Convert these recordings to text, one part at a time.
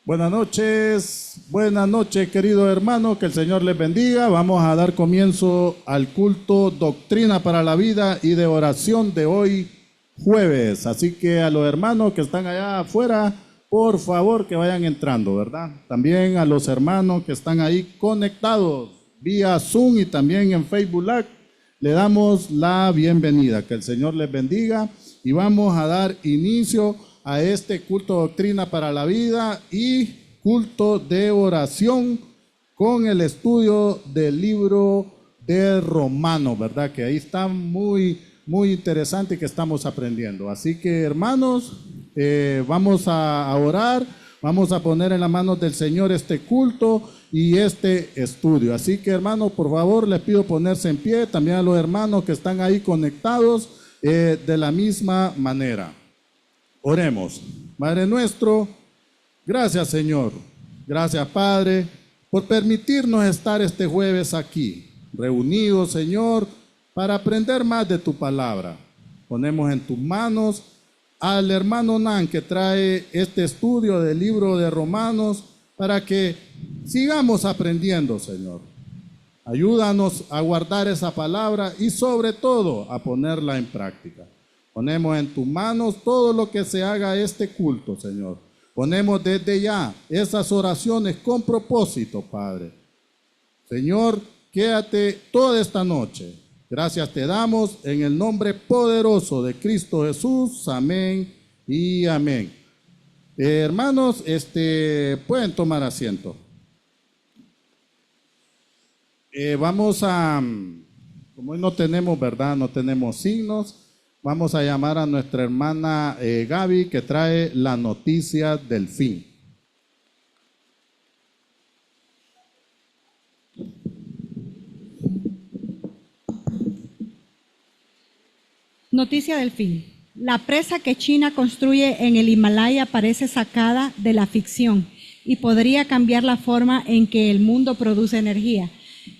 Buenas noches, queridos hermanos, que el Señor les bendiga. Vamos a dar comienzo al culto Doctrina para la Vida y de oración de hoy jueves. Así que a los hermanos que están allá afuera, por favor que vayan entrando, ¿verdad? También a los hermanos que están ahí conectados vía Zoom y también en Facebook Live, le damos la bienvenida. Que el Señor les bendiga y vamos a dar inicio a este culto Doctrina para la Vida y culto de oración con el estudio del libro de Romanos, ¿verdad? Que ahí está muy interesante que estamos aprendiendo. Así que, hermanos, vamos a orar, vamos a poner en las manos del Señor este culto y este estudio. Así que, hermanos, por favor, les pido ponerse en pie, también a los hermanos que están ahí conectados de la misma manera. Oremos. Padre nuestro, gracias Señor, gracias Padre, por permitirnos estar este jueves aquí, reunidos Señor, para aprender más de tu palabra. Ponemos en tus manos al hermano Nan que trae este estudio del libro de Romanos para que sigamos aprendiendo Señor. Ayúdanos a guardar esa palabra y sobre todo a ponerla en práctica. Ponemos en tus manos todo lo que se haga este culto, Señor. Ponemos desde ya esas oraciones con propósito, Padre. Señor, quédate toda esta noche. Gracias te damos en el nombre poderoso de Cristo Jesús. Amén y amén. Hermanos, pueden tomar asiento. Vamos a, como hoy no tenemos, ¿verdad? No tenemos signos. Vamos a llamar a nuestra hermana Gaby, que trae la noticia del fin. Noticia del fin. La presa que China construye en el Himalaya parece sacada de la ficción y podría cambiar la forma en que el mundo produce energía.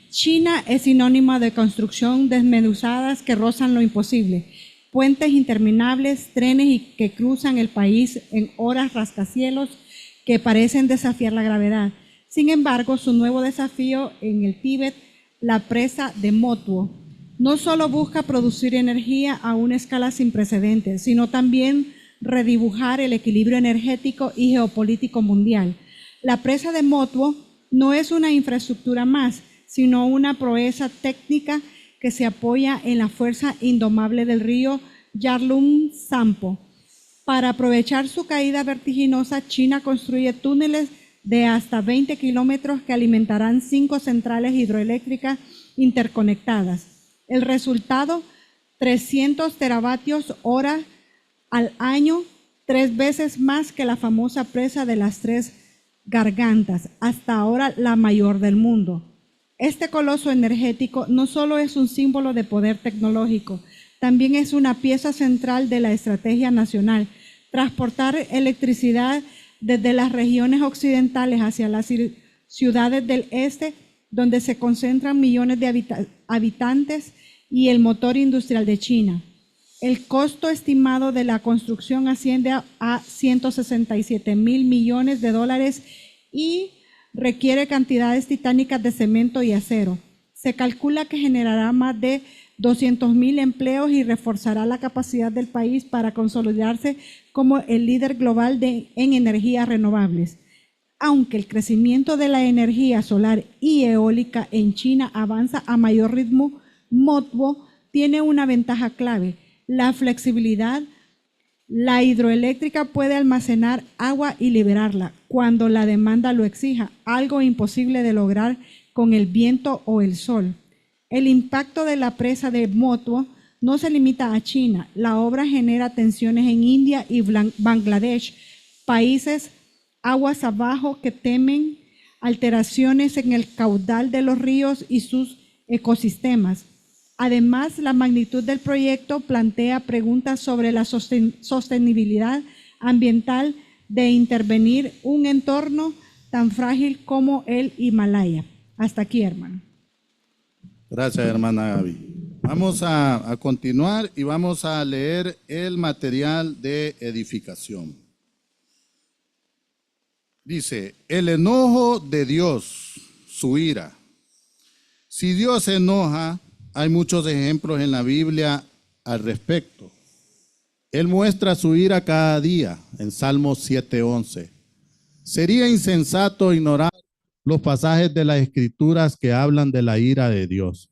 China es sinónimo de construcción desmenuzadas que rozan lo imposible. Puentes interminables, trenes que cruzan el país en horas rascacielos que parecen desafiar la gravedad. Sin embargo, su nuevo desafío en el Tíbet, la presa de Motwo, no solo busca producir energía a una escala sin precedentes, sino también redibujar el equilibrio energético y geopolítico mundial. La presa de Motwo no es una infraestructura más, sino una proeza técnica que se apoya en la fuerza indomable del río Yarlung Tsampo. Para aprovechar su caída vertiginosa, China construye túneles de hasta 20 kilómetros que alimentarán 5 centrales hidroeléctricas interconectadas. El resultado, 300 teravatios hora al año, 3 veces más que la famosa presa de las 3 gargantas, hasta ahora la mayor del mundo. Este coloso energético no solo es un símbolo de poder tecnológico, también es una pieza central de la estrategia nacional. Transportar electricidad desde las regiones occidentales hacia las ciudades del este, donde se concentran millones de habitantes, y el motor industrial de China. El costo estimado de la construcción asciende a 167,000 millones de dólares y requiere cantidades titánicas de cemento y acero. Se calcula que generará más de 200,000 empleos y reforzará la capacidad del país para consolidarse como el líder global en energías renovables. Aunque el crecimiento de la energía solar y eólica en China avanza a mayor ritmo, Motwo tiene una ventaja clave: la flexibilidad. La hidroeléctrica puede almacenar agua y liberarla cuando la demanda lo exija, algo imposible de lograr con el viento o el sol. El impacto de la presa de Motwo no se limita a China. La obra genera tensiones en India y Bangladesh, países aguas abajo que temen alteraciones en el caudal de los ríos y sus ecosistemas. Además, la magnitud del proyecto plantea preguntas sobre la sostenibilidad ambiental de intervenir un entorno tan frágil como el Himalaya. Hasta aquí, hermano. Gracias, hermana Gaby. Vamos a continuar y vamos a leer el material de edificación. Dice, el enojo de Dios, su ira. Si Dios se enoja, hay muchos ejemplos en la Biblia al respecto. Él muestra su ira cada día en Salmos 7:11. Sería insensato ignorar los pasajes de las Escrituras que hablan de la ira de Dios.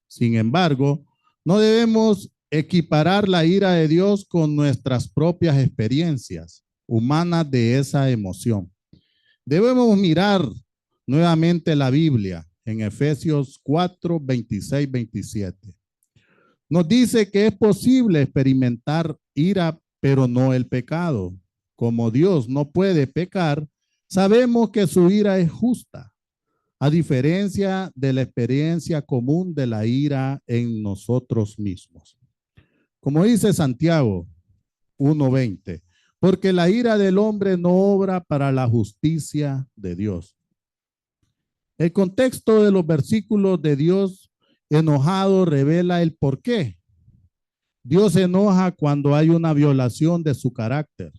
Sin embargo, no debemos equiparar la ira de Dios con nuestras propias experiencias humanas de esa emoción. Debemos mirar nuevamente la Biblia en Efesios 4, 26, 27. Nos dice que es posible experimentar ira, pero no el pecado. Como Dios no puede pecar, sabemos que su ira es justa, a diferencia de la experiencia común de la ira en nosotros mismos. Como dice Santiago 1:20, porque la ira del hombre no obra para la justicia de Dios. El contexto de los versículos de Dios enojado revela el por qué. Dios se enoja cuando hay una violación de su carácter.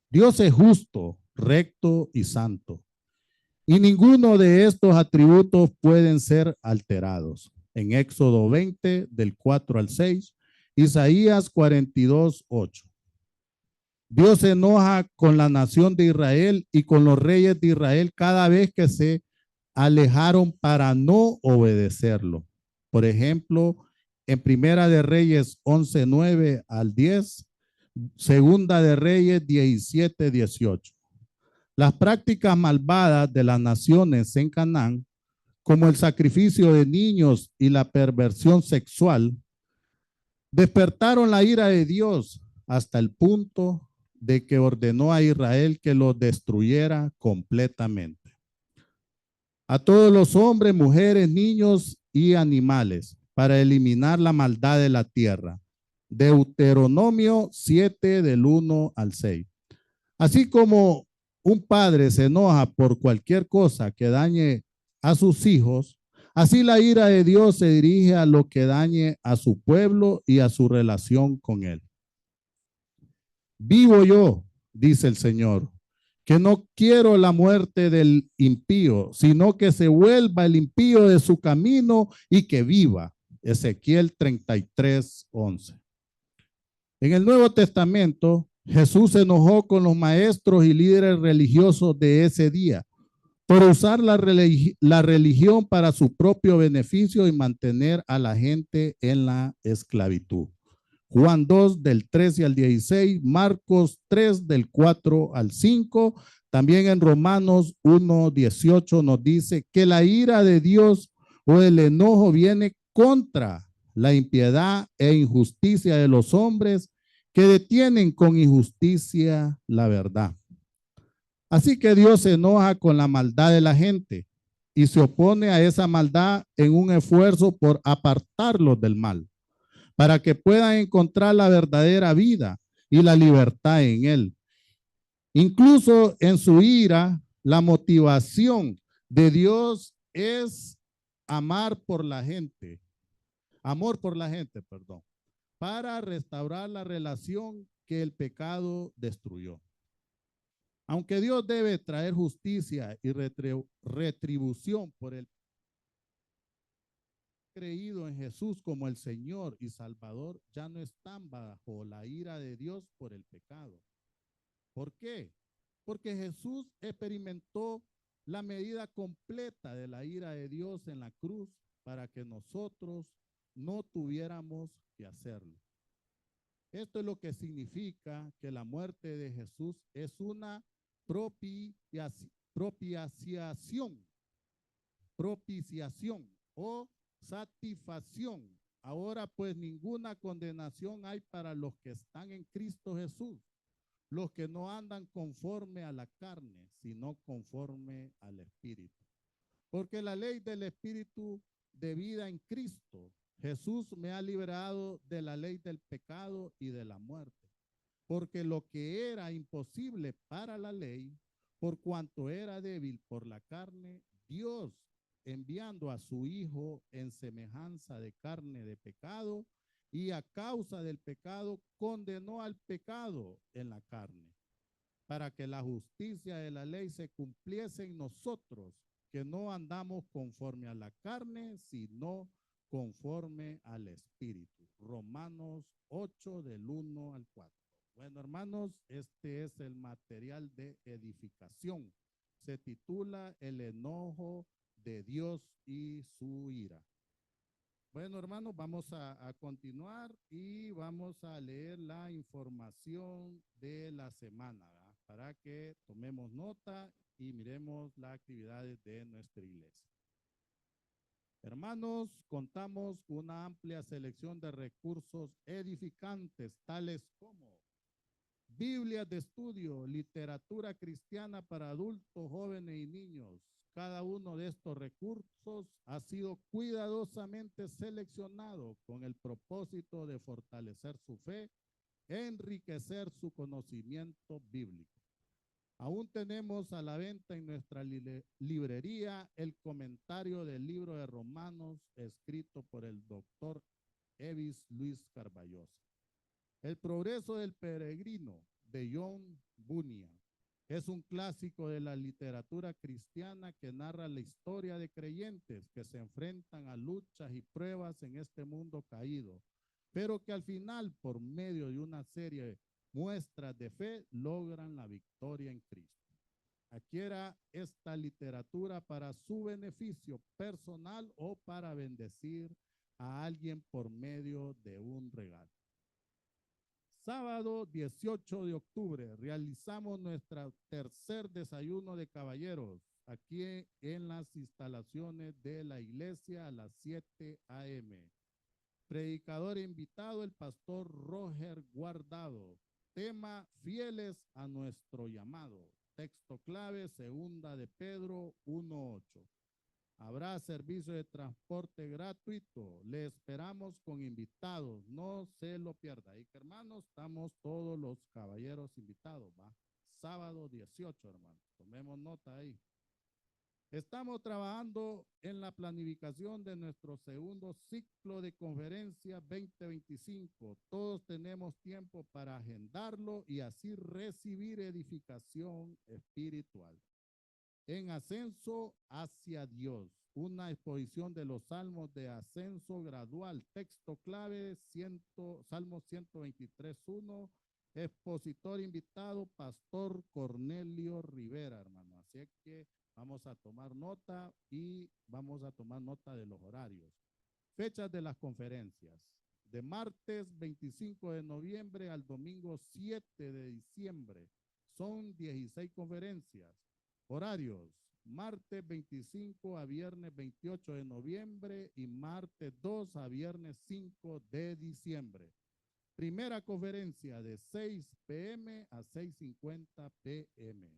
Dios es justo, recto y santo. Y ninguno de estos atributos pueden ser alterados. En Éxodo 20, del 4 al 6, Isaías 42, 8. Dios se enoja con la nación de Israel y con los reyes de Israel cada vez que se alejaron para no obedecerlo. Por ejemplo, en Primera de Reyes 11:9 al 10, Segunda de Reyes 17:18. Las prácticas malvadas de las naciones en Canaán, como el sacrificio de niños y la perversión sexual, despertaron la ira de Dios hasta el punto de que ordenó a Israel que los destruyera completamente. A todos los hombres, mujeres, niños y animales, para eliminar la maldad de la tierra. Deuteronomio 7, del 1 al 6. Así como un padre se enoja por cualquier cosa que dañe a sus hijos, así la ira de Dios se dirige a lo que dañe a su pueblo y a su relación con él. Vivo yo, dice el Señor, que no quiero la muerte del impío, sino que se vuelva el impío de su camino y que viva. Ezequiel 33:11. En el Nuevo Testamento, Jesús se enojó con los maestros y líderes religiosos de ese día por usar la religión para su propio beneficio y mantener a la gente en la esclavitud. Juan 2, del 13 al 16, Marcos 3, del 4 al 5, también en Romanos 1, 18 nos dice que la ira de Dios o el enojo viene contra la impiedad e injusticia de los hombres que detienen con injusticia la verdad. Así que Dios se enoja con la maldad de la gente y se opone a esa maldad en un esfuerzo por apartarlos del mal, para que puedan encontrar la verdadera vida y la libertad en él. Incluso en su ira, la motivación de Dios es amor por la gente, para restaurar la relación que el pecado destruyó. Aunque Dios debe traer justicia y retribución por el creído en Jesús como el Señor y Salvador, ya no están bajo la ira de Dios por el pecado. ¿Por qué? Porque Jesús experimentó la medida completa de la ira de Dios en la cruz para que nosotros no tuviéramos que hacerlo. Esto es lo que significa que la muerte de Jesús es una propiciación o satisfacción. Ahora pues ninguna condenación hay para los que están en Cristo Jesús, los que no andan conforme a la carne, sino conforme al Espíritu. Porque la ley del Espíritu de vida en Cristo Jesús me ha liberado de la ley del pecado y de la muerte. Porque lo que era imposible para la ley, por cuanto era débil por la carne, Dios, enviando a su Hijo en semejanza de carne de pecado, y a causa del pecado condenó al pecado en la carne, para que la justicia de la ley se cumpliese en nosotros, que no andamos conforme a la carne, sino conforme al Espíritu. Romanos 8 del 1 al 4. Bueno, hermanos, este es el material de edificación. Se titula El enojo de Dios y su ira. Bueno, hermanos, vamos a continuar y vamos a leer la información de la semana, ¿verdad? Para que tomemos nota y miremos las actividades de nuestra iglesia. Hermanos, contamos con una amplia selección de recursos edificantes, tales como Biblias de estudio, literatura cristiana para adultos, jóvenes y niños. Cada uno de estos recursos ha sido cuidadosamente seleccionado con el propósito de fortalecer su fe, enriquecer su conocimiento bíblico. Aún tenemos a la venta en nuestra librería el comentario del libro de Romanos escrito por el doctor Evis Luis Carballosa. El progreso del peregrino de John Bunyan es un clásico de la literatura cristiana que narra la historia de creyentes que se enfrentan a luchas y pruebas en este mundo caído, pero que al final, por medio de una serie de muestras de fe, logran la victoria en Cristo. Adquiera esta literatura para su beneficio personal o para bendecir a alguien por medio de un regalo. Sábado 18 de octubre realizamos nuestro tercer desayuno de caballeros aquí en las instalaciones de la iglesia a las 7 a.m. Predicador invitado el pastor Roger Guardado. Tema: fieles a nuestro llamado. Texto clave: segunda de Pedro 1:8. Habrá servicio de transporte gratuito. Le esperamos con invitados. No se lo pierda. Y que, hermanos, estamos todos los caballeros invitados, ¿va? Sábado 18, hermanos. Tomemos nota ahí. Estamos trabajando en la planificación de nuestro segundo ciclo de conferencia 2025. Todos tenemos tiempo para agendarlo y así recibir edificación espiritual. En ascenso hacia Dios, una exposición de los salmos de ascenso gradual. Texto clave, Salmo 123:1. Expositor invitado, Pastor Cornelio Rivera, hermano. Así es que vamos a tomar nota y vamos a tomar nota de los horarios. Fechas de las conferencias. De martes 25 de noviembre al domingo 7 de diciembre. Son 16 conferencias. Horarios: martes 25 a viernes 28 de noviembre y martes 2 a viernes 5 de diciembre. Primera conferencia de 6 p.m. a 6:50 p.m.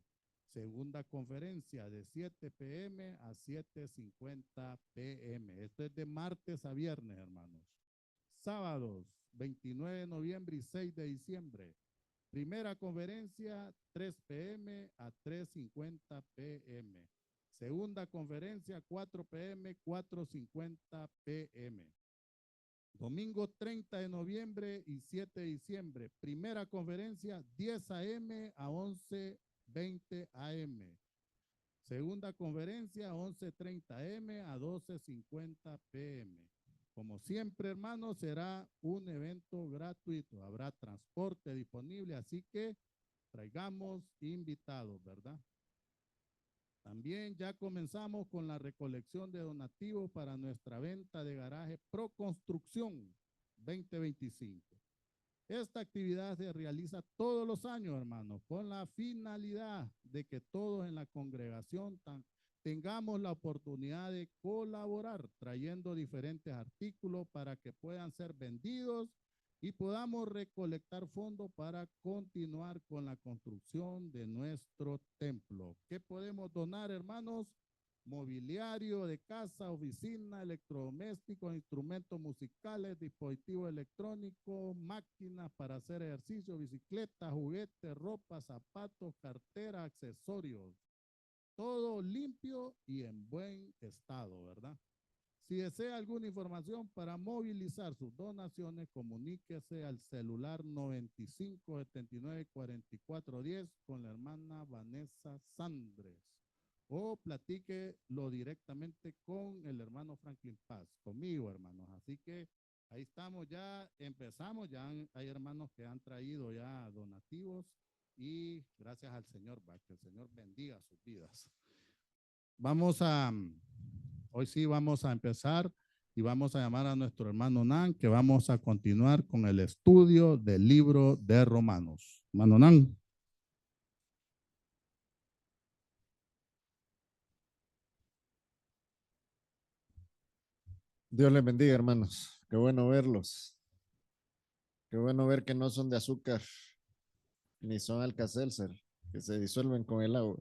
Segunda conferencia de 7 p.m. a 7:50 p.m. Esto es de martes a viernes, hermanos. Sábados 29 de noviembre y 6 de diciembre. Primera conferencia, 3 p.m. a 3:50 p.m. Segunda conferencia, 4 p.m., 4:50 p.m. Domingo 30 de noviembre y 7 de diciembre. Primera conferencia, 10 a.m. a 11:20 a.m. Segunda conferencia, 11:30 a.m. a 12:50 p.m. Como siempre, hermanos, será un evento gratuito. Habrá transporte disponible, así que traigamos invitados, ¿verdad? También ya comenzamos con la recolección de donativos para nuestra venta de garaje Pro Construcción 2025. Esta actividad se realiza todos los años, hermanos, con la finalidad de que todos en la congregación tengamos la oportunidad de colaborar trayendo diferentes artículos para que puedan ser vendidos y podamos recolectar fondos para continuar con la construcción de nuestro templo. ¿Qué podemos donar, hermanos? Mobiliario de casa, oficina, electrodomésticos, instrumentos musicales, dispositivos electrónicos, máquinas para hacer ejercicio, bicicletas, juguetes, ropa, zapatos, cartera, accesorios. Todo limpio y en buen estado, ¿verdad? Si desea alguna información para movilizar sus donaciones, comuníquese al celular 95 79 44 10 con la hermana Vanessa Sandres o platíquelo directamente con el hermano Franklin Paz, conmigo, hermanos. Así que ahí estamos, ya empezamos, ya hay hermanos que han traído ya donativos y gracias al Señor, que el Señor bendiga sus vidas. Hoy sí vamos a empezar y vamos a llamar a nuestro hermano Nan, que vamos a continuar con el estudio del libro de Romanos. Hermano Nan. Dios les bendiga, hermanos. Qué bueno verlos. Qué bueno ver que no son de azúcar, ni son Alka-Seltzer, que se disuelven con el agua.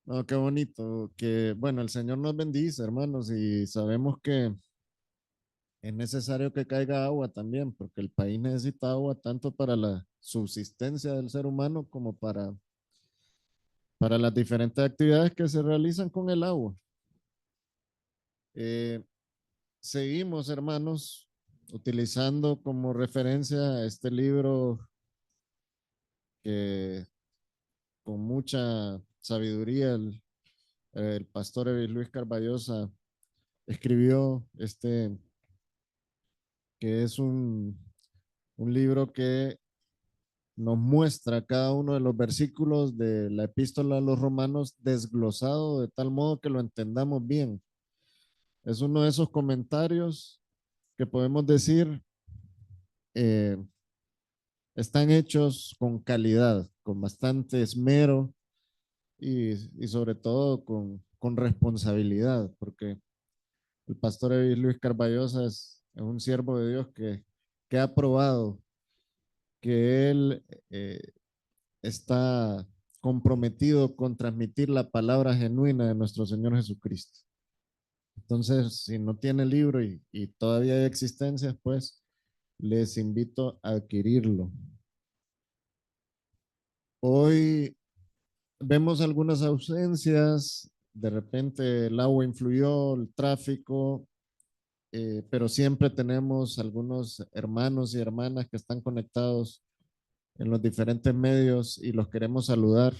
No, qué bonito. Que, bueno, el Señor nos bendice, hermanos, y sabemos que es necesario que caiga agua también, porque el país necesita agua tanto para la subsistencia del ser humano como para las diferentes actividades que se realizan con el agua. Seguimos, hermanos, utilizando como referencia este libro que con mucha sabiduría el pastor Evis Luis Carballosa escribió, que es un libro que nos muestra cada uno de los versículos de la epístola a los romanos desglosado de tal modo que lo entendamos bien. Es uno de esos comentarios que podemos decir eh, están hechos con calidad, con bastante esmero y sobre todo con responsabilidad, porque el pastor Luis Carballosa es un siervo de Dios que ha probado que él está comprometido con transmitir la palabra genuina de nuestro Señor Jesucristo. Entonces, si no tiene libro y todavía hay existencias, pues les invito a adquirirlo. Hoy vemos algunas ausencias, de repente el agua influyó, el tráfico, pero siempre tenemos algunos hermanos y hermanas que están conectados en los diferentes medios y los queremos saludar.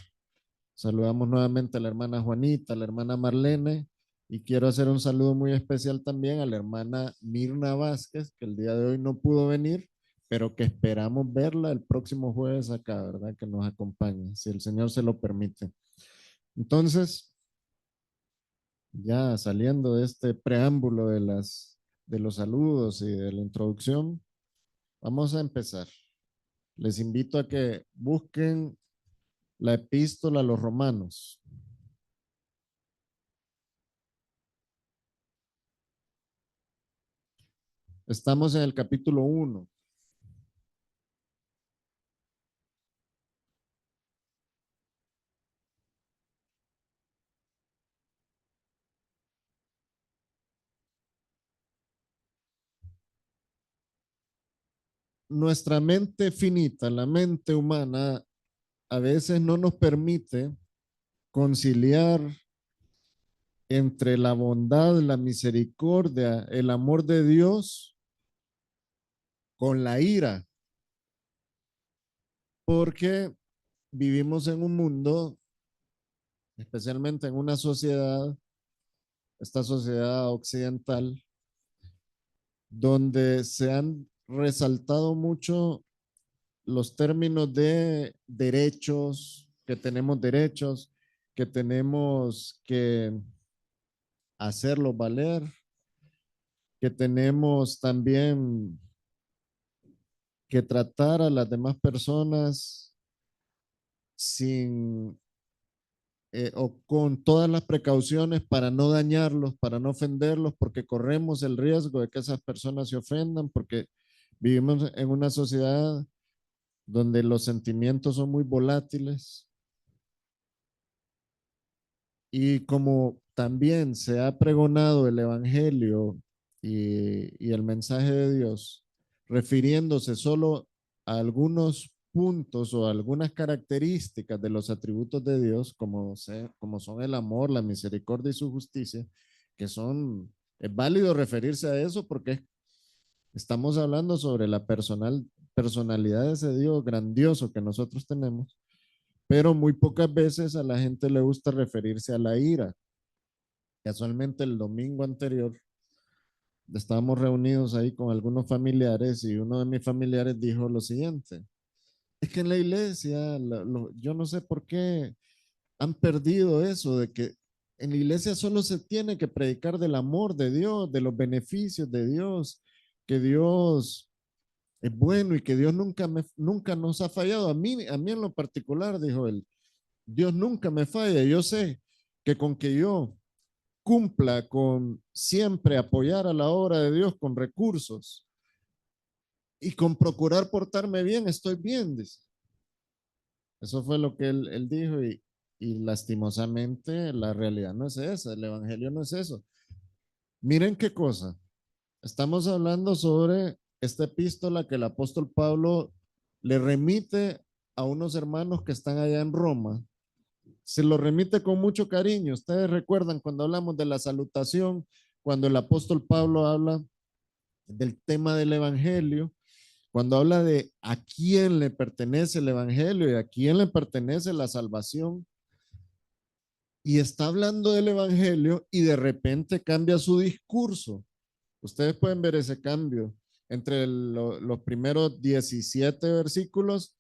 Saludamos nuevamente a la hermana Juanita, a la hermana Marlene, y quiero hacer un saludo muy especial también a la hermana Mirna Vázquez, que el día de hoy no pudo venir, pero que esperamos verla el próximo jueves acá, ¿verdad? Que nos acompañe, si el Señor se lo permite. Entonces, ya saliendo de este preámbulo de los saludos y de la introducción, vamos a empezar. Les invito a que busquen la epístola a los romanos. Estamos en el capítulo 1. Nuestra mente finita, la mente humana, a veces no nos permite conciliar entre la bondad, la misericordia, el amor de Dios con la ira, porque vivimos en un mundo, especialmente en una sociedad, esta sociedad occidental, donde se han resaltado mucho los términos de derechos, que tenemos que hacerlos valer, que tenemos también que tratar a las demás personas sin o con todas las precauciones para no dañarlos, para no ofenderlos, porque corremos el riesgo de que esas personas se ofendan, porque vivimos en una sociedad donde los sentimientos son muy volátiles. Y como también se ha pregonado el Evangelio y el mensaje de Dios, refiriéndose solo a algunos puntos o algunas características de los atributos de Dios, como son el amor, la misericordia y su justicia, que son Es válido referirse a eso porque estamos hablando sobre la personalidad de ese Dios grandioso que nosotros tenemos, pero muy pocas veces a la gente le gusta referirse a la ira. Casualmente el domingo anterior estábamos reunidos ahí con algunos familiares y uno de mis familiares dijo lo siguiente: es que en la iglesia, yo no sé por qué han perdido eso de que en la iglesia solo se tiene que predicar del amor de Dios, de los beneficios de Dios, que Dios es bueno y que Dios nunca nos ha fallado. A mí en lo particular, dijo él, Dios nunca me falla. Yo sé que con que yo cumpla con siempre apoyar a la obra de Dios con recursos y con procurar portarme bien, estoy bien, dice. Eso fue lo que él dijo y lastimosamente la realidad no es esa, el evangelio no es eso. Miren qué cosa, estamos hablando sobre esta epístola que el apóstol Pablo le remite a unos hermanos que están allá en Roma. Se lo remite con mucho cariño. Ustedes recuerdan cuando hablamos de la salutación, cuando el apóstol Pablo habla del tema del evangelio, cuando habla de a quién le pertenece el evangelio y a quién le pertenece la salvación, y está hablando del evangelio y de repente cambia su discurso. Ustedes pueden ver ese cambio entre los primeros 17 versículos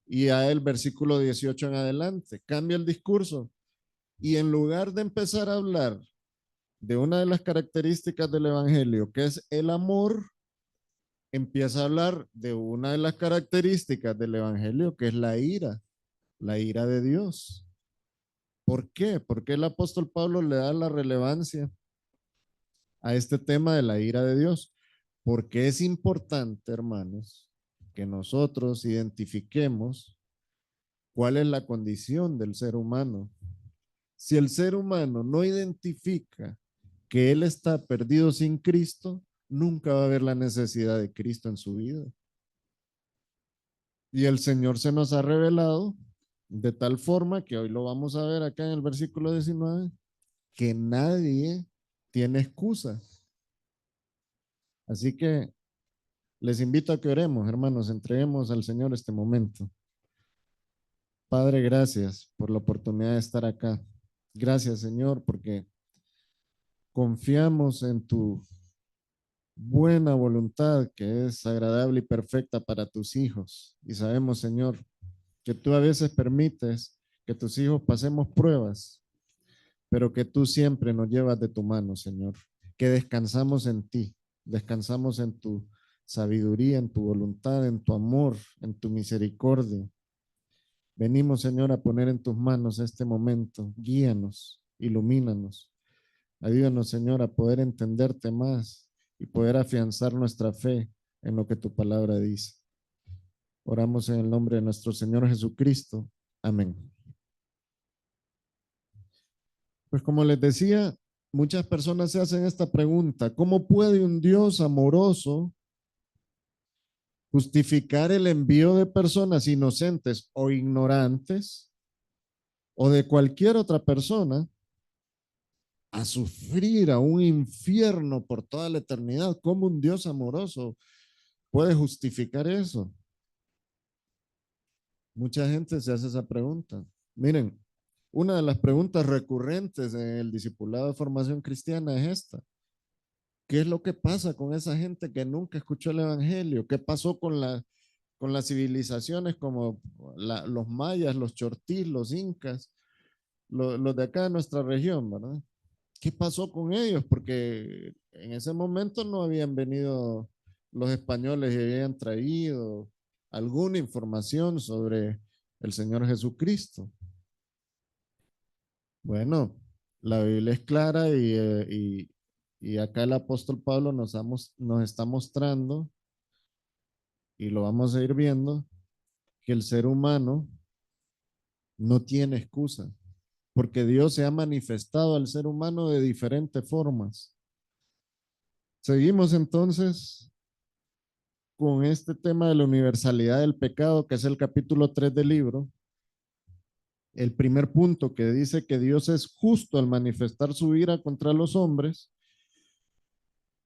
y a el versículo 18 en adelante. Cambia el discurso y en lugar de empezar a hablar de una de las características del evangelio, que es el amor, empieza a hablar de una de las características del evangelio, que es la ira de Dios. ¿Por qué? Porque el apóstol Pablo le da la relevancia a este tema de la ira de Dios. Porque es importante, hermanos, que nosotros identifiquemos cuál es la condición del ser humano. Si el ser humano no identifica que él está perdido sin Cristo, nunca va a haber la necesidad de Cristo en su vida. Y el Señor se nos ha revelado de tal forma que hoy lo vamos a ver acá en el versículo 19, que nadie tiene excusa. Así que les invito a que oremos, hermanos, entreguemos al Señor este momento. Padre, gracias por la oportunidad de estar acá. Gracias, Señor, porque confiamos en tu buena voluntad que es agradable y perfecta para tus hijos. Y sabemos, Señor, que tú a veces permites que tus hijos pasemos pruebas, pero que tú siempre nos llevas de tu mano, Señor. Que descansamos en ti, descansamos en tu sabiduría, en tu voluntad, en tu amor, en tu misericordia. Venimos, Señor, a poner en tus manos este momento. Guíanos, ilumínanos. Ayúdanos, Señor, a poder entenderte más y poder afianzar nuestra fe en lo que tu palabra dice. Oramos en el nombre de nuestro Señor Jesucristo. Amén. Pues como les decía, muchas personas se hacen esta pregunta: ¿cómo puede un Dios amoroso justificar el envío de personas inocentes o ignorantes o de cualquier otra persona a sufrir a un infierno por toda la eternidad? ¿Cómo un Dios amoroso puede justificar eso? Mucha gente se hace esa pregunta. Miren, una de las preguntas recurrentes en el discipulado de formación cristiana es esta: ¿qué es lo que pasa con esa gente que nunca escuchó el evangelio? ¿Qué pasó con las civilizaciones como los mayas, los chortís, los incas, los de acá de nuestra región, ¿verdad? ¿Qué pasó con ellos? Porque en ese momento no habían venido los españoles y habían traído alguna información sobre el Señor Jesucristo. Bueno, la Biblia es clara y acá el apóstol Pablo nos está mostrando, y lo vamos a ir viendo, que el ser humano no tiene excusa, porque Dios se ha manifestado al ser humano de diferentes formas. Seguimos entonces con este tema de la universalidad del pecado, que es el capítulo 3 del libro. El primer punto, que dice que Dios es justo al manifestar su ira contra los hombres,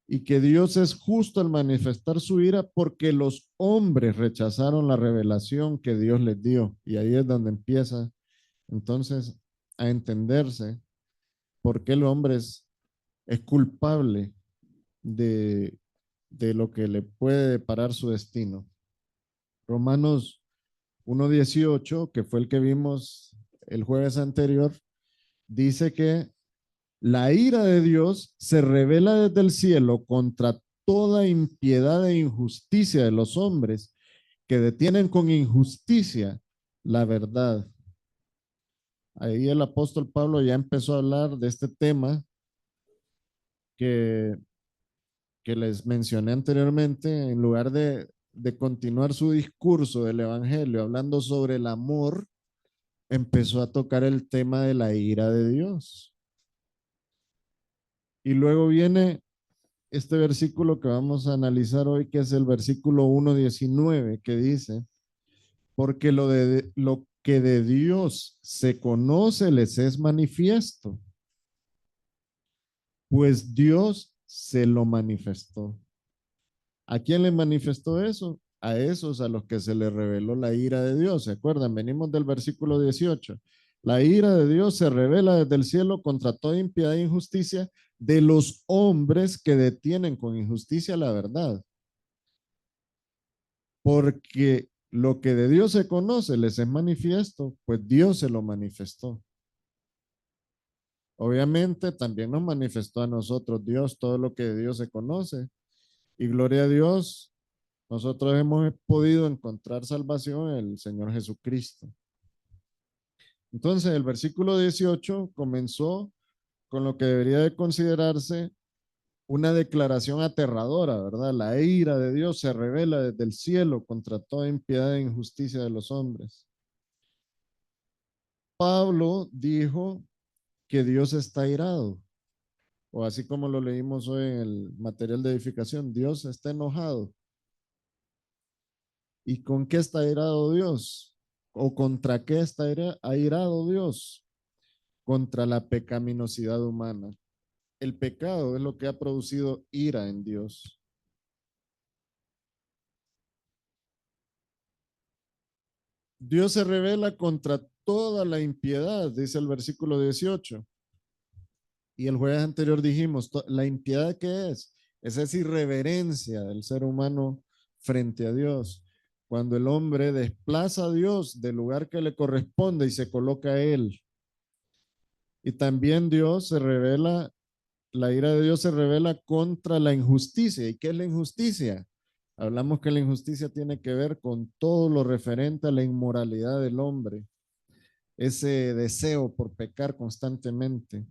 y que Dios es justo al manifestar su ira porque los hombres rechazaron la revelación que Dios les dio. Y ahí es donde empieza entonces a entenderse por qué el hombre es culpable de, de lo que le puede deparar su destino. Romanos 1:18, que fue el que vimos el jueves anterior, dice que la ira de Dios se revela desde el cielo contra toda impiedad e injusticia de los hombres que detienen con injusticia la verdad. Ahí el apóstol Pablo ya empezó a hablar de este tema que, que les mencioné anteriormente. En lugar de continuar su discurso del Evangelio hablando sobre el amor, empezó a tocar el tema de la ira de Dios. Y luego viene este versículo que vamos a analizar hoy, que es el versículo 1:19, que dice, porque lo que de Dios se conoce les es manifiesto, pues Dios se lo manifestó. ¿A quién le manifestó eso? A esos a los que se les reveló la ira de Dios. ¿Se acuerdan? Venimos del versículo 18. La ira de Dios se revela desde el cielo contra toda impiedad e injusticia de los hombres que detienen con injusticia la verdad. Porque lo que de Dios se conoce les es manifiesto, pues Dios se lo manifestó. Obviamente también nos manifestó a nosotros Dios todo lo que de Dios se conoce. Y gloria a Dios, nosotros hemos podido encontrar salvación en el Señor Jesucristo. Entonces, el versículo 18 comenzó con lo que debería de considerarse una declaración aterradora, ¿verdad? La ira de Dios se revela desde el cielo contra toda impiedad e injusticia de los hombres. Pablo dijo que Dios está airado, o así como lo leímos hoy en el material de edificación, Dios está enojado. ¿Y con qué está airado Dios? ¿O contra qué está airado Dios? Contra la pecaminosidad humana. El pecado es lo que ha producido ira en Dios. Dios se revela contra toda la impiedad, dice el versículo 18. Y el jueves anterior dijimos, la impiedad ¿qué es? Es esa irreverencia del ser humano frente a Dios. Cuando el hombre desplaza a Dios del lugar que le corresponde y se coloca a él. Y también Dios se revela, la ira de Dios se revela contra la injusticia. ¿Y qué es la injusticia? Hablamos que la injusticia tiene que ver con todo lo referente a la inmoralidad del hombre, ese deseo por pecar constantemente.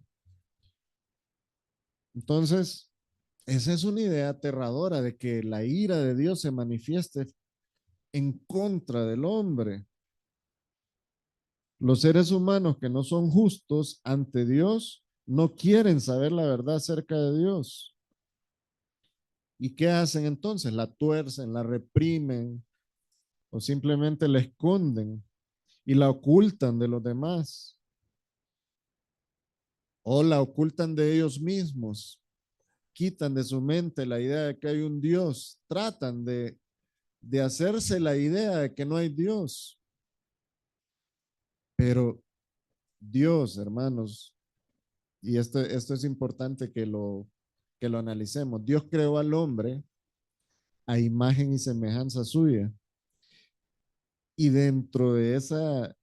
Entonces, esa es una idea aterradora de que la ira de Dios se manifieste en contra del hombre. Los seres humanos que no son justos ante Dios no quieren saber la verdad acerca de Dios. ¿Y qué hacen entonces? La tuercen, la reprimen o simplemente la esconden y la ocultan de los demás o la ocultan de ellos mismos. Quitan de su mente la idea de que hay un Dios. Tratan de hacerse la idea de que no hay Dios. Pero Dios, hermanos, y esto es importante que lo analicemos. Dios creó al hombre a imagen y semejanza suya. Y dentro de esa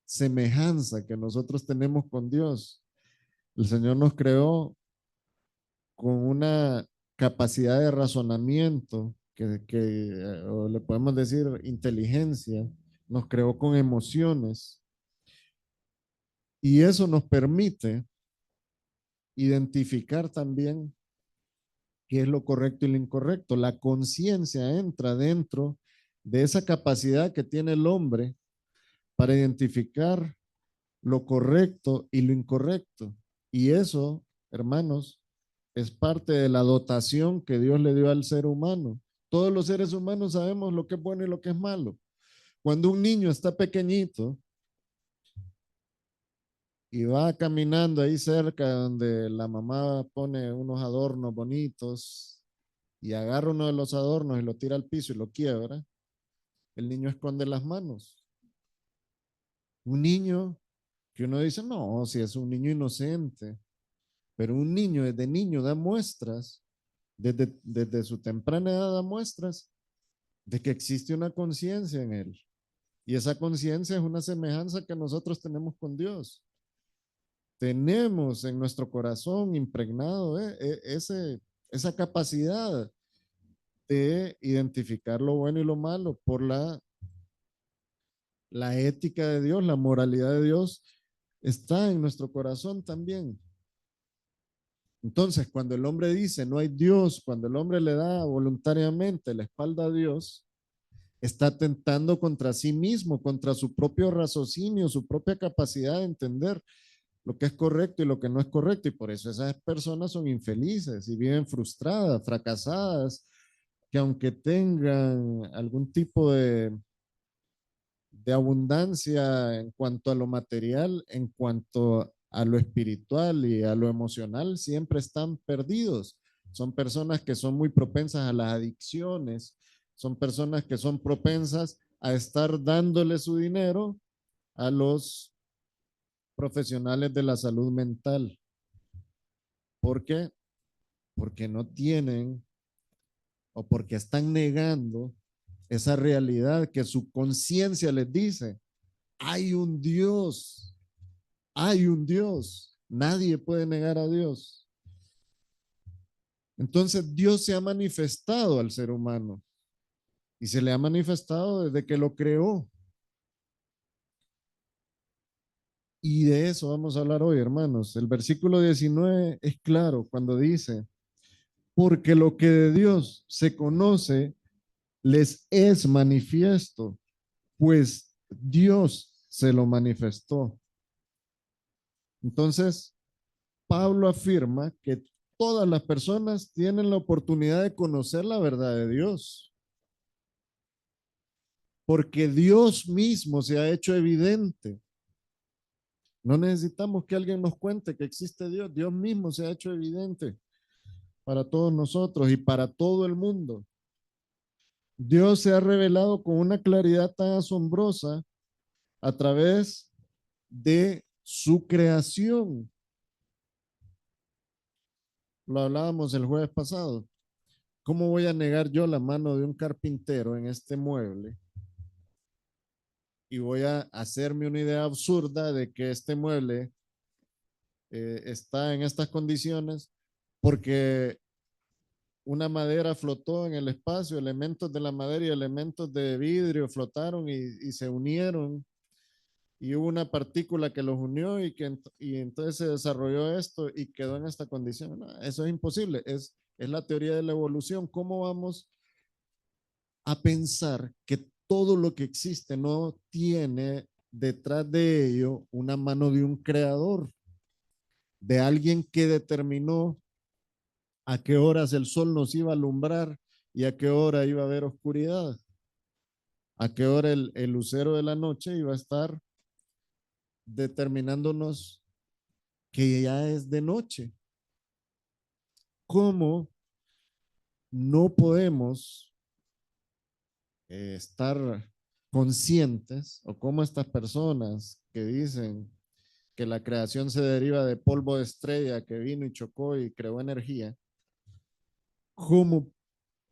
semejanza que nosotros tenemos con Dios, el Señor nos creó con una capacidad de razonamiento, o le podemos decir inteligencia, nos creó con emociones. Y eso nos permite identificar también qué es lo correcto y lo incorrecto. La conciencia entra dentro de esa capacidad que tiene el hombre para identificar lo correcto y lo incorrecto. Y eso, hermanos, es parte de la dotación que Dios le dio al ser humano. Todos los seres humanos sabemos lo que es bueno y lo que es malo. Cuando un niño está pequeñito y va caminando ahí cerca donde la mamá pone unos adornos bonitos y agarra uno de los adornos y lo tira al piso y lo quiebra, el niño esconde las manos. Un niño que uno dice, no, si es un niño inocente, pero un niño desde niño da muestras, desde su temprana edad da muestras de que existe una conciencia en él. Y esa conciencia es una semejanza que nosotros tenemos con Dios. Tenemos en nuestro corazón impregnado esa capacidad de identificar lo bueno y lo malo por la ética de Dios, la moralidad de Dios está en nuestro corazón también. Entonces, cuando el hombre dice no hay Dios, cuando el hombre le da voluntariamente la espalda a Dios, está atentando contra sí mismo, contra su propio raciocinio, su propia capacidad de entender lo que es correcto y lo que no es correcto. Y por eso esas personas son infelices y viven frustradas, fracasadas, que aunque tengan algún tipo de abundancia en cuanto a lo material, en cuanto a lo espiritual y a lo emocional, siempre están perdidos. Son personas que son muy propensas a las adicciones, son personas que son propensas a estar dándole su dinero a los profesionales de la salud mental. ¿Por qué? Porque no tienen o porque están negando esa realidad que su conciencia les dice. Hay un Dios, hay un Dios. Nadie puede negar a Dios. Entonces Dios se ha manifestado al ser humano y se le ha manifestado desde que lo creó. Y de eso vamos a hablar hoy, hermanos. El versículo 19 es claro cuando dice, porque lo que de Dios se conoce les es manifiesto, pues Dios se lo manifestó. Entonces, Pablo afirma que todas las personas tienen la oportunidad de conocer la verdad de Dios, porque Dios mismo se ha hecho evidente. No necesitamos que alguien nos cuente que existe Dios, Dios mismo se ha hecho evidente para todos nosotros y para todo el mundo. Dios se ha revelado con una claridad tan asombrosa a través de su creación. Lo hablábamos el jueves pasado. ¿Cómo voy a negar yo la mano de un carpintero en este mueble? Y voy a hacerme una idea absurda de que este mueble está en estas condiciones porque una madera flotó en el espacio, elementos de la madera y elementos de vidrio flotaron y se unieron y hubo una partícula que los unió y entonces se desarrolló esto y quedó en esta condición. No, eso es imposible, es la teoría de la evolución. ¿Cómo vamos a pensar que todo lo que existe no tiene detrás de ello una mano de un creador, de alguien que determinó a qué horas el sol nos iba a alumbrar y a qué hora iba a haber oscuridad, a qué hora el lucero de la noche iba a estar determinándonos que ya es de noche? ¿Cómo no podemos estar conscientes o cómo estas personas que dicen que la creación se deriva de polvo de estrella que vino y chocó y creó energía, cómo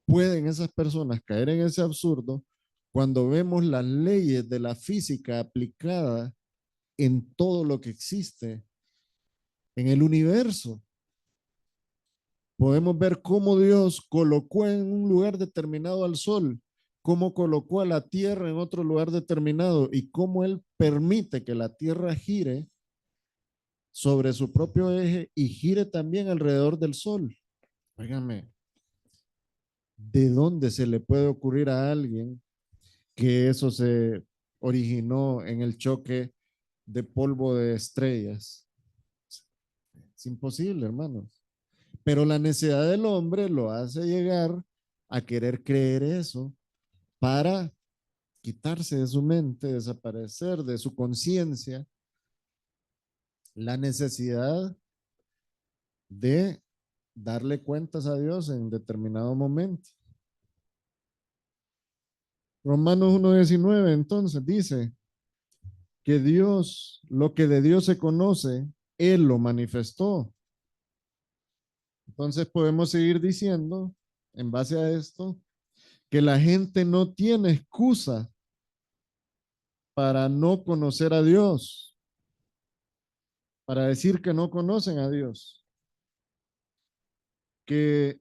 pueden esas personas caer en ese absurdo cuando vemos las leyes de la física aplicada en todo lo que existe en el universo? Podemos ver cómo Dios colocó en un lugar determinado al sol, cómo colocó a la tierra en otro lugar determinado y cómo Él permite que la tierra gire sobre su propio eje y gire también alrededor del sol. Óigame, ¿de dónde se le puede ocurrir a alguien que eso se originó en el choque de polvo de estrellas? Es imposible, hermanos. Pero la necesidad del hombre lo hace llegar a querer creer eso para quitarse de su mente, desaparecer de su conciencia la necesidad de darle cuentas a Dios en determinado momento. Romanos 1:19 entonces dice que Dios, lo que de Dios se conoce, Él lo manifestó. Entonces podemos seguir diciendo, en base a esto, que la gente no tiene excusa para no conocer a Dios, para decir que no conocen a Dios, que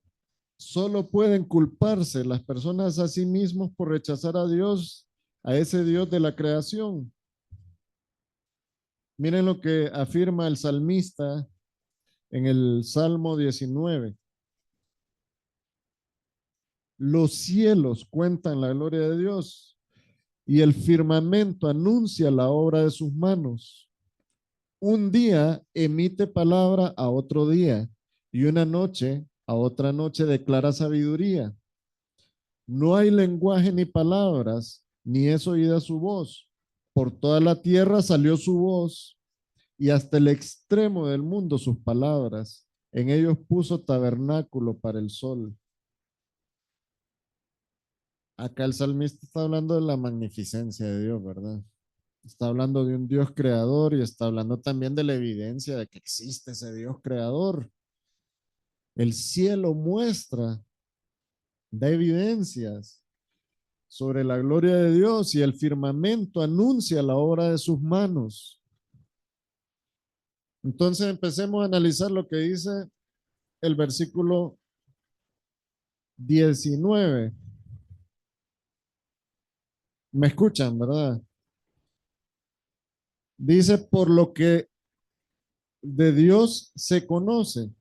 solo pueden culparse las personas a sí mismos por rechazar a Dios, a ese Dios de la creación. Miren lo que afirma el salmista en el Salmo 19. Los cielos cuentan la gloria de Dios y el firmamento anuncia la obra de sus manos. Un día emite palabra a otro día y una noche a otra noche declara sabiduría. No hay lenguaje ni palabras, ni es oída su voz. Por toda la tierra salió su voz y hasta el extremo del mundo sus palabras. En ellos puso tabernáculo para el sol. Acá el salmista está hablando de la magnificencia de Dios, ¿verdad? Está hablando de un Dios creador y está hablando también de la evidencia de que existe ese Dios creador. El cielo muestra, da evidencias sobre la gloria de Dios y el firmamento anuncia la obra de sus manos. Entonces empecemos a analizar lo que dice el versículo 19. ¿Me escuchan, verdad? Dice, por lo que de Dios se conoce.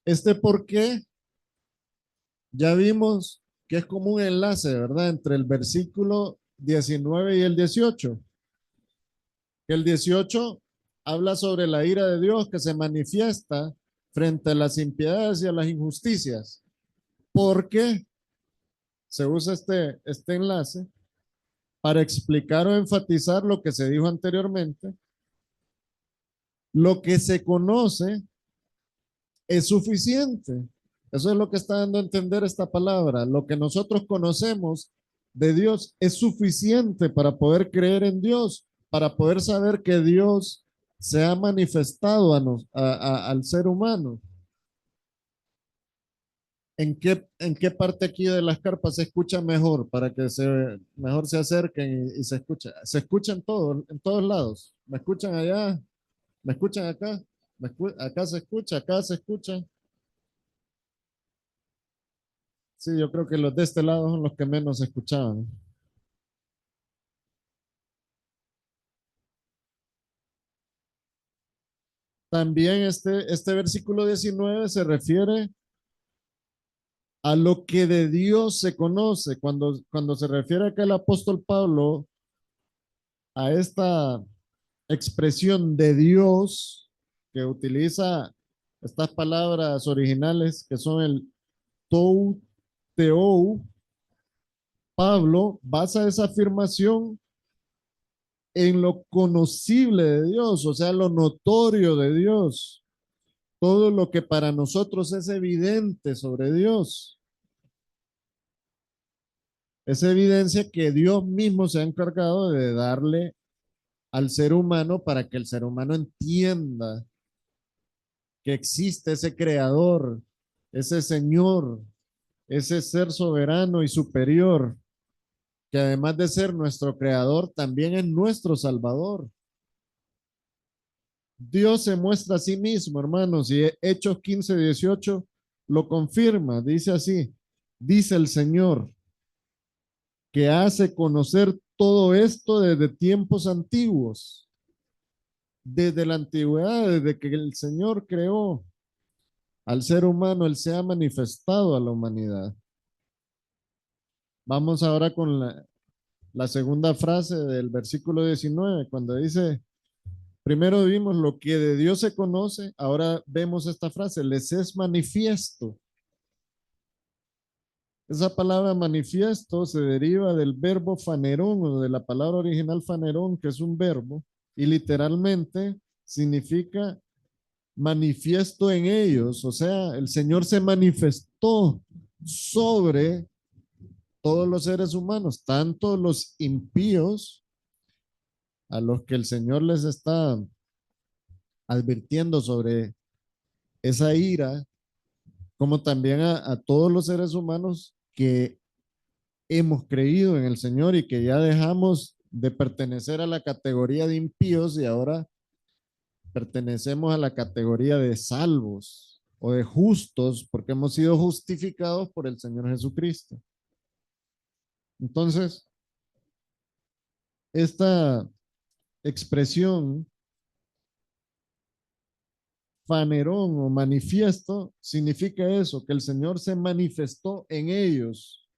Este por qué ya vimos que es como un enlace, ¿verdad? Entre el versículo 19 y el 18. Que el 18 habla sobre la ira de Dios que se manifiesta frente a las impiedades y a las injusticias. ¿Por qué se usa este enlace? Para explicar o enfatizar lo que se dijo anteriormente. Lo que se conoce es suficiente. Eso es lo que está dando a entender esta palabra. Lo que nosotros conocemos de Dios es suficiente para poder creer en Dios, para poder saber que Dios se ha manifestado al ser humano. ¿En qué parte aquí de las carpas se escucha mejor para que mejor se acerquen y se escuche? Se escucha en todos lados. ¿Me escuchan allá? ¿Me escuchan acá? Acá se escucha, acá se escucha. Sí, yo creo que los de este lado son los que menos se escuchaban. También este versículo 19 se refiere a lo que de Dios se conoce. Cuando se refiere acá el apóstol Pablo a esta expresión de Dios, que utiliza estas palabras originales que son el tou, teou, Pablo basa esa afirmación en lo conocible de Dios, o sea, lo notorio de Dios, todo lo que para nosotros es evidente sobre Dios. Es evidencia que Dios mismo se ha encargado de darle al ser humano para que el ser humano entienda que existe ese creador, ese Señor, ese ser soberano y superior, que además de ser nuestro creador, también es nuestro salvador. Dios se muestra a sí mismo, hermanos, y Hechos 15:18 lo confirma. Dice así, dice el Señor, que hace conocer todo esto desde tiempos antiguos, desde la antigüedad, desde que el Señor creó al ser humano, Él se ha manifestado a la humanidad. Vamos ahora con la segunda frase del versículo 19, cuando dice, primero vimos lo que de Dios se conoce, ahora vemos esta frase, les es manifiesto. Esa palabra manifiesto se deriva del verbo fanerón o de la palabra original fanerón, que es un verbo, y literalmente significa manifiesto en ellos, o sea, el Señor se manifestó sobre todos los seres humanos, tanto los impíos, a los que el Señor les está advirtiendo sobre esa ira, como también a todos los seres humanos que hemos creído en el Señor y que ya dejamos de pertenecer a la categoría de impíos y ahora pertenecemos a la categoría de salvos o de justos porque hemos sido justificados por el Señor Jesucristo. Entonces, esta expresión fanerón o manifiesto significa eso, que el Señor se manifestó en ellos.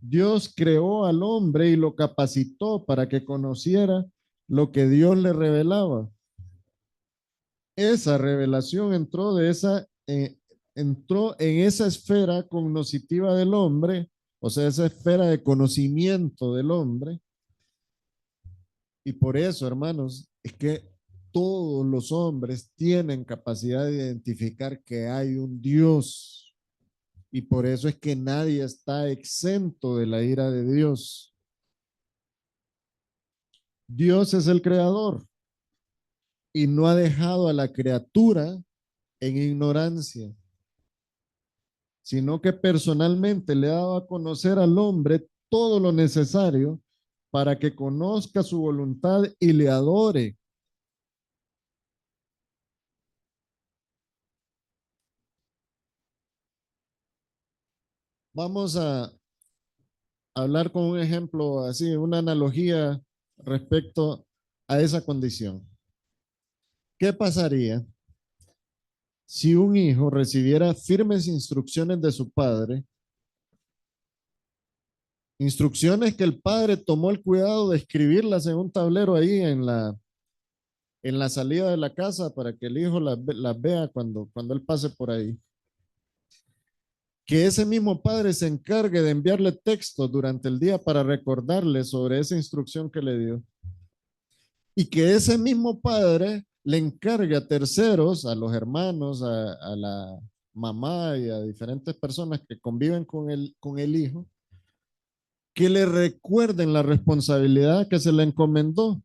Dios creó al hombre y lo capacitó para que conociera lo que Dios le revelaba. Esa revelación entró en esa esfera cognoscitiva del hombre, o sea, esa esfera de conocimiento del hombre. Y por eso, hermanos, es que todos los hombres tienen capacidad de identificar que hay un Dios. Y por eso es que nadie está exento de la ira de Dios. Dios es el creador y no ha dejado a la criatura en ignorancia, sino que personalmente le ha dado a conocer al hombre todo lo necesario para que conozca su voluntad y le adore. Vamos a hablar con un ejemplo así, una analogía respecto a esa condición. ¿Qué pasaría si un hijo recibiera firmes instrucciones de su padre, instrucciones que el padre tomó el cuidado de escribirlas en un tablero ahí en la salida de la casa para que el hijo las vea cuando él pase por ahí? Que ese mismo padre se encargue de enviarle textos durante el día para recordarle sobre esa instrucción que le dio. Y que ese mismo padre le encargue a terceros, a los hermanos, a la mamá y a diferentes personas que conviven con el hijo, que le recuerden la responsabilidad que se le encomendó.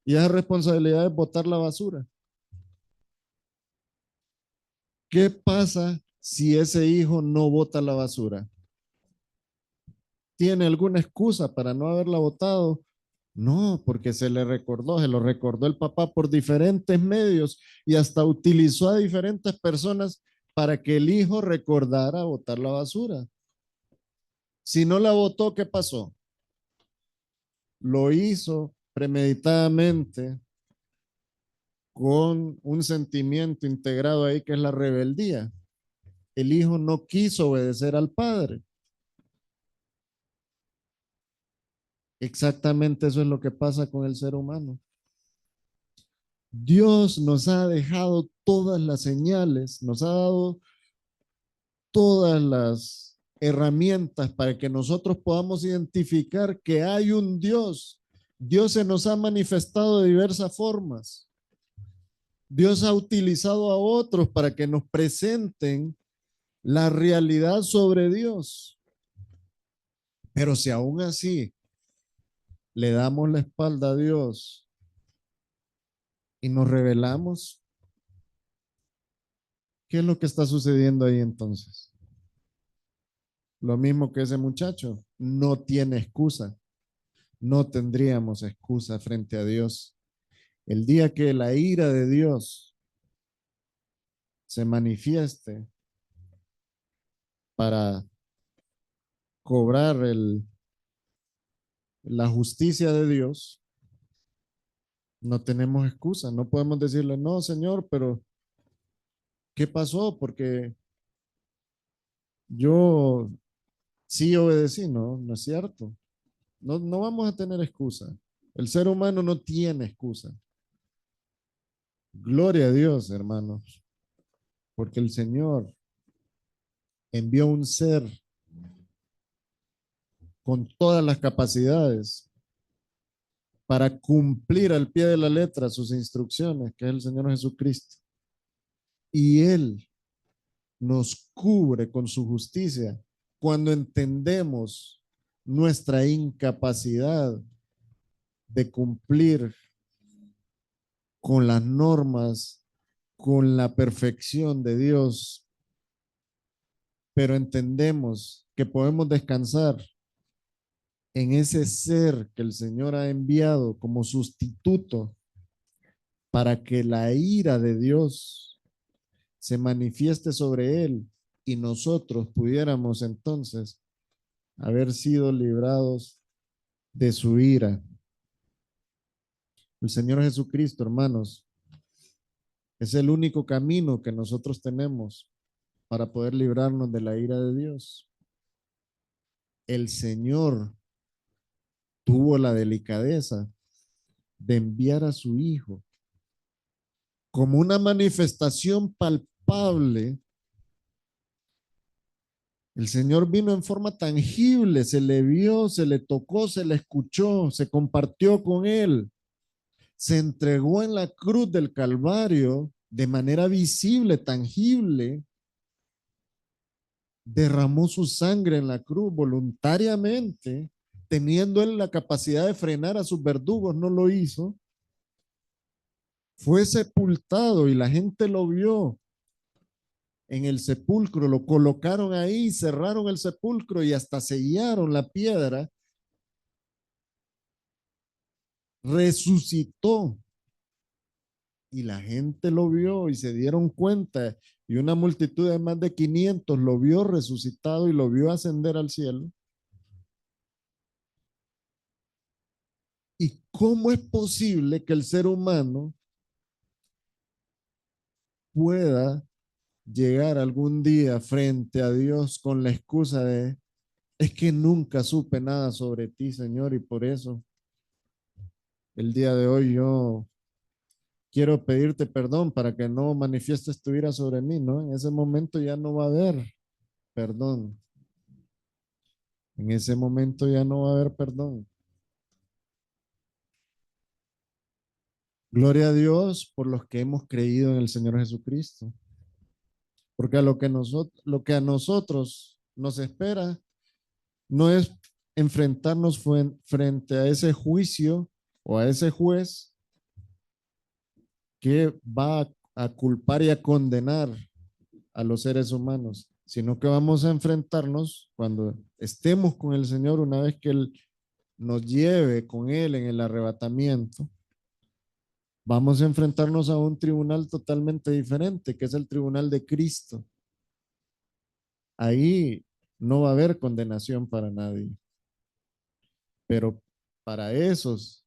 Y esa responsabilidad es botar la basura. ¿Qué pasa si ese hijo no bota la basura? ¿Tiene alguna excusa para no haberla botado? No, porque se lo recordó el papá por diferentes medios y hasta utilizó a diferentes personas para que el hijo recordara botar la basura. Si no la botó, ¿qué pasó? Lo hizo premeditadamente con un sentimiento integrado ahí que es la rebeldía. El hijo no quiso obedecer al padre. Exactamente eso es lo que pasa con el ser humano. Dios nos ha dejado todas las señales, nos ha dado todas las herramientas para que nosotros podamos identificar que hay un Dios. Dios se nos ha manifestado de diversas formas. Dios ha utilizado a otros para que nos presenten la realidad sobre Dios. Pero si aún así le damos la espalda a Dios y nos rebelamos, ¿qué es lo que está sucediendo ahí entonces? Lo mismo que ese muchacho, no tiene excusa. No tendríamos excusa frente a Dios. El día que la ira de Dios se manifieste para cobrar la justicia de Dios, no tenemos excusa. No podemos decirle, no, Señor, pero ¿qué pasó? Porque yo sí obedecí. No, no es cierto. No, no vamos a tener excusa. El ser humano no tiene excusa. Gloria a Dios, hermanos, porque el Señor envió un ser con todas las capacidades para cumplir al pie de la letra sus instrucciones, que es el Señor Jesucristo. y Él nos cubre con su justicia cuando entendemos nuestra incapacidad de cumplir con las normas, con la perfección de Dios, pero entendemos que podemos descansar en ese ser que el Señor ha enviado como sustituto para que la ira de Dios se manifieste sobre él y nosotros pudiéramos entonces haber sido librados de su ira. El Señor Jesucristo, hermanos, es el único camino que nosotros tenemos para poder librarnos de la ira de Dios. El Señor tuvo la delicadeza de enviar a su Hijo como una manifestación palpable. El Señor vino en forma tangible, se le vio, se le tocó, se le escuchó, se compartió con él, se entregó en la cruz del Calvario de manera visible, tangible, derramó su sangre en la cruz voluntariamente, teniendo él la capacidad de frenar a sus verdugos, no lo hizo. Fue sepultado y la gente lo vio en el sepulcro, lo colocaron ahí, cerraron el sepulcro y hasta sellaron la piedra. Resucitó y la gente lo vio y se dieron cuenta y una multitud de más de 500 lo vio resucitado y lo vio ascender al cielo. ¿Y cómo es posible que el ser humano pueda llegar algún día frente a Dios con la excusa de, es que nunca supe nada sobre ti, Señor, y por eso el día de hoy yo quiero pedirte perdón para que no manifiestes tu ira sobre mí, ¿no? En ese momento ya no va a haber perdón. En ese momento ya no va a haber perdón. Gloria a Dios por los que hemos creído en el Señor Jesucristo. Porque lo que a nosotros nos espera no es enfrentarnos frente a ese juicio o a ese juez que va a culpar y a condenar a los seres humanos, sino que vamos a enfrentarnos cuando estemos con el Señor una vez que Él nos lleve con Él en el arrebatamiento. Vamos a enfrentarnos a un tribunal totalmente diferente, que es el tribunal de Cristo. Ahí no va a haber condenación para nadie. Pero para esos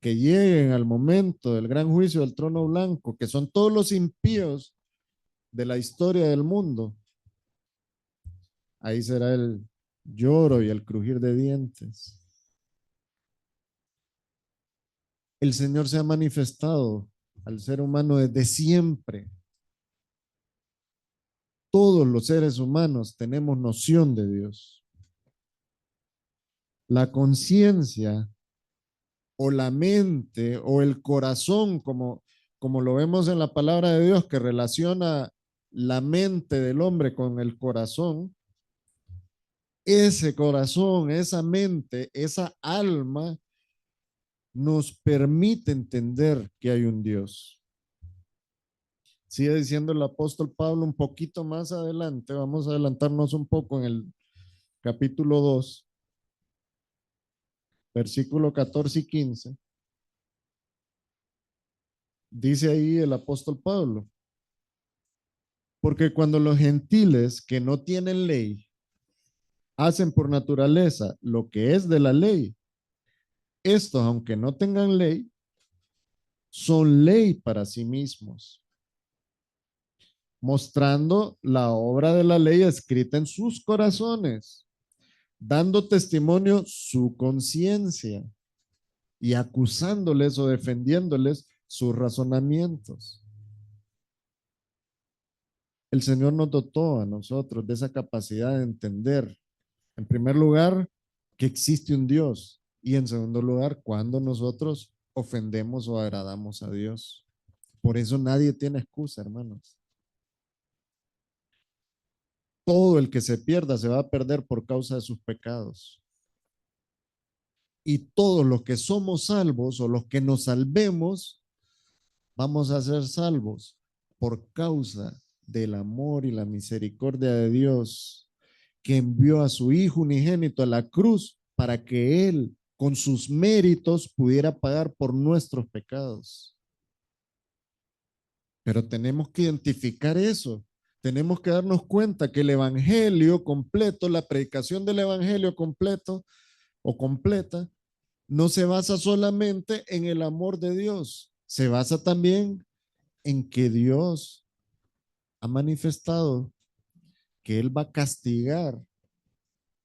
que lleguen al momento del gran juicio del trono blanco, que son todos los impíos de la historia del mundo, ahí será el lloro y el crujir de dientes. El Señor se ha manifestado al ser humano desde siempre. Todos los seres humanos tenemos noción de Dios. La conciencia o la mente o el corazón, como lo vemos en la palabra de Dios, que relaciona la mente del hombre con el corazón, ese corazón, esa mente, esa alma nos permite entender que hay un Dios. Sigue diciendo el apóstol Pablo un poquito más adelante, vamos a adelantarnos un poco en el capítulo 2, versículo 14 y 15. Dice ahí el apóstol Pablo, porque cuando los gentiles que no tienen ley hacen por naturaleza lo que es de la ley, estos, aunque no tengan ley, son ley para sí mismos, mostrando la obra de la ley escrita en sus corazones, dando testimonio su conciencia y acusándoles o defendiéndoles sus razonamientos. El Señor nos dotó a nosotros de esa capacidad de entender, en primer lugar, que existe un Dios y en segundo lugar, cuando nosotros ofendemos o agradamos a Dios. Por eso nadie tiene excusa, hermanos. todo el que se pierda se va a perder por causa de sus pecados. Y todos los que somos salvos o los que nos salvemos, vamos a ser salvos por causa del amor y la misericordia de Dios, que envió a su Hijo unigénito a la cruz para que Él, con sus méritos, pudiera pagar por nuestros pecados. Pero tenemos que identificar eso. Tenemos que darnos cuenta que el evangelio completo, la predicación del evangelio completo o completa, no se basa solamente en el amor de Dios, se basa también en que Dios ha manifestado que Él va a castigar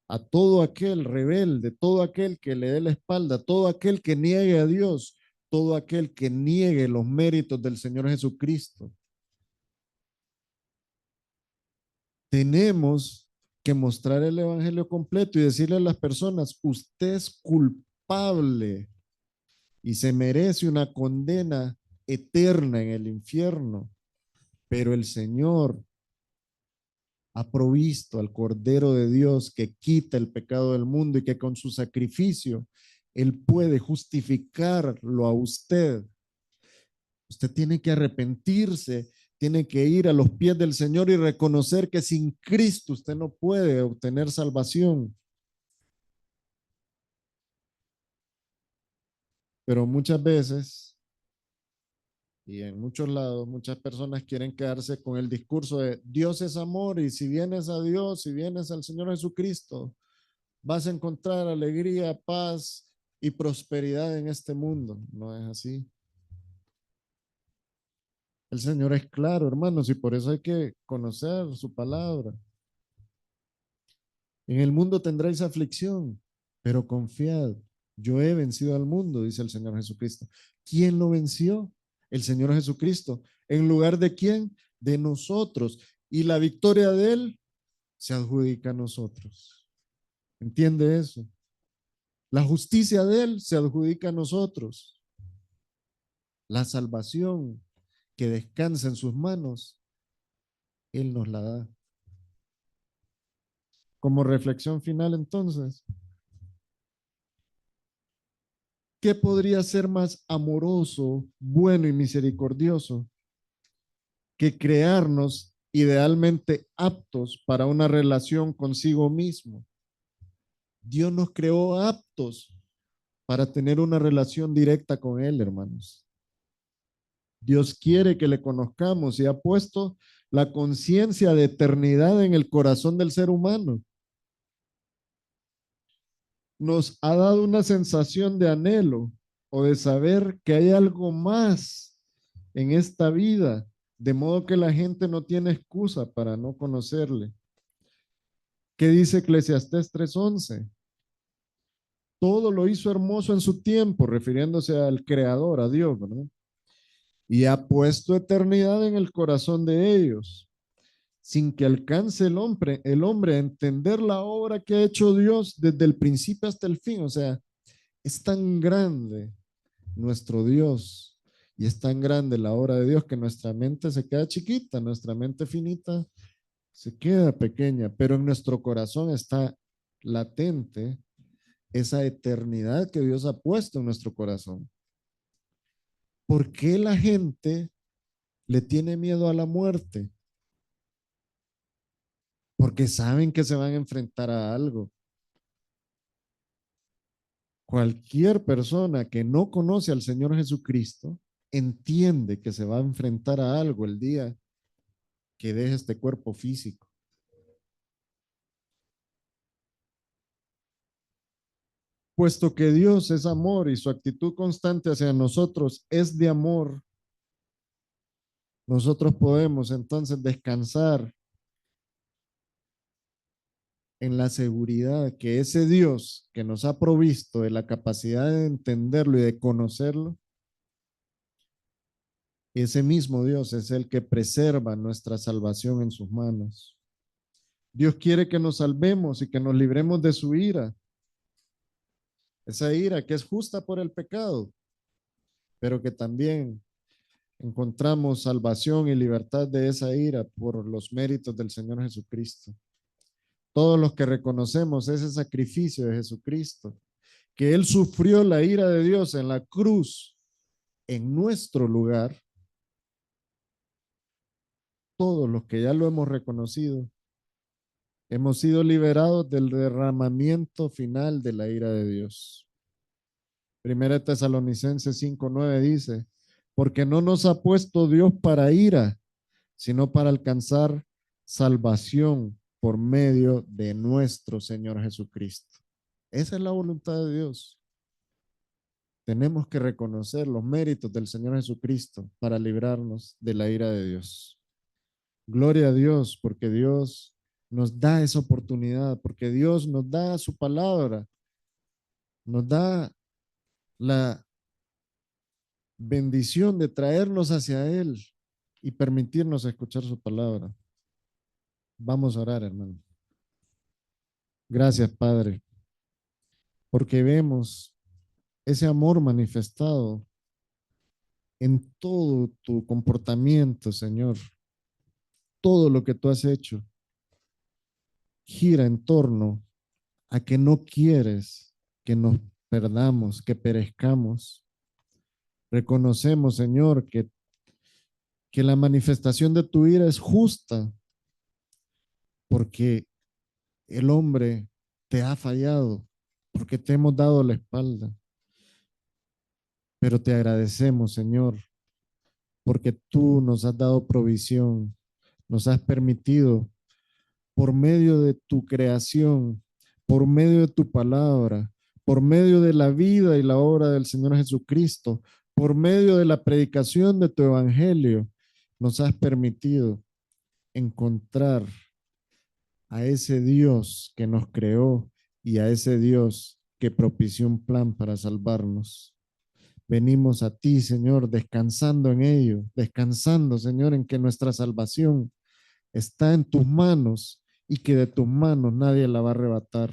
a todo aquel rebelde, todo aquel que le dé la espalda, todo aquel que niegue a Dios, todo aquel que niegue los méritos del Señor Jesucristo. Tenemos que mostrar el evangelio completo y decirle a las personas, usted es culpable y se merece una condena eterna en el infierno, pero el Señor ha provisto al Cordero de Dios que quita el pecado del mundo y que con su sacrificio Él puede justificarlo a usted. Usted tiene que arrepentirse, tiene que ir a los pies del Señor y reconocer que sin Cristo usted no puede obtener salvación. Pero muchas veces y en muchos lados, muchas personas quieren quedarse con el discurso de Dios es amor y si vienes a Dios, si vienes al Señor Jesucristo, vas a encontrar alegría, paz y prosperidad en este mundo. No es así. El Señor es claro, hermanos, y por eso hay que conocer su palabra. En el mundo tendréis aflicción, pero confiad, yo he vencido al mundo, dice el Señor Jesucristo. ¿Quién lo venció? El Señor Jesucristo. ¿En lugar de quién? De nosotros. Y la victoria de Él se adjudica a nosotros. ¿Entiende eso? La justicia de Él se adjudica a nosotros. La salvación que descansa en sus manos, Él nos la da. Como reflexión final, entonces, ¿qué podría ser más amoroso, bueno y misericordioso que crearnos idealmente aptos para una relación consigo mismo? Dios nos creó aptos para tener una relación directa con Él, hermanos. Dios quiere que le conozcamos y ha puesto la conciencia de eternidad en el corazón del ser humano. Nos ha dado una sensación de anhelo o de saber que hay algo más en esta vida, de modo que la gente no tiene excusa para no conocerle. ¿Qué dice Eclesiastés 3:11? Todo lo hizo hermoso en su tiempo, refiriéndose al Creador, a Dios, ¿verdad? Y ha puesto eternidad en el corazón de ellos, sin que alcance el hombre a entender la obra que ha hecho Dios desde el principio hasta el fin. O sea, es tan grande nuestro Dios y es tan grande la obra de Dios que nuestra mente se queda chiquita, nuestra mente finita se queda pequeña, pero en nuestro corazón está latente esa eternidad que Dios ha puesto en nuestro corazón. ¿Por qué la gente le tiene miedo a la muerte? Porque saben que se van a enfrentar a algo. Cualquier persona que no conoce al Señor Jesucristo entiende que se va a enfrentar a algo el día que deje este cuerpo físico. Puesto que Dios es amor y su actitud constante hacia nosotros es de amor, nosotros podemos entonces descansar en la seguridad que ese Dios que nos ha provisto de la capacidad de entenderlo y de conocerlo, ese mismo Dios es el que preserva nuestra salvación en sus manos. Dios quiere que nos salvemos y que nos libremos de su ira. Esa ira que es justa por el pecado, pero que también encontramos salvación y libertad de esa ira por los méritos del Señor Jesucristo. Todos los que reconocemos ese sacrificio de Jesucristo, que Él sufrió la ira de Dios en la cruz en nuestro lugar, todos los que ya lo hemos reconocido, hemos sido liberados del derramamiento final de la ira de Dios. Primera Tesalonicenses 5:9 dice, porque no nos ha puesto Dios para ira, sino para alcanzar salvación por medio de nuestro Señor Jesucristo. Esa es la voluntad de Dios. Tenemos que reconocer los méritos del Señor Jesucristo para librarnos de la ira de Dios. Gloria a Dios, porque Dios nos da esa oportunidad, porque Dios nos da su palabra, nos da la bendición de traernos hacia Él y permitirnos escuchar su palabra. Vamos a orar, hermano. Gracias, Padre, porque vemos ese amor manifestado en todo tu comportamiento, Señor. Todo lo que tú has hecho gira en torno a que no quieres que nos perdamos, que perezcamos. Reconocemos, Señor, que la manifestación de tu ira es justa porque el hombre te ha fallado, porque te hemos dado la espalda. Pero te agradecemos, Señor, porque tú nos has dado provisión, nos has permitido por medio de tu creación, por medio de tu palabra, por medio de la vida y la obra del Señor Jesucristo, por medio de la predicación de tu evangelio, nos has permitido encontrar a ese Dios que nos creó y a ese Dios que propició un plan para salvarnos. Venimos a ti, Señor, descansando en ello, descansando, Señor, en que nuestra salvación está en tus manos y que de tus manos nadie la va a arrebatar.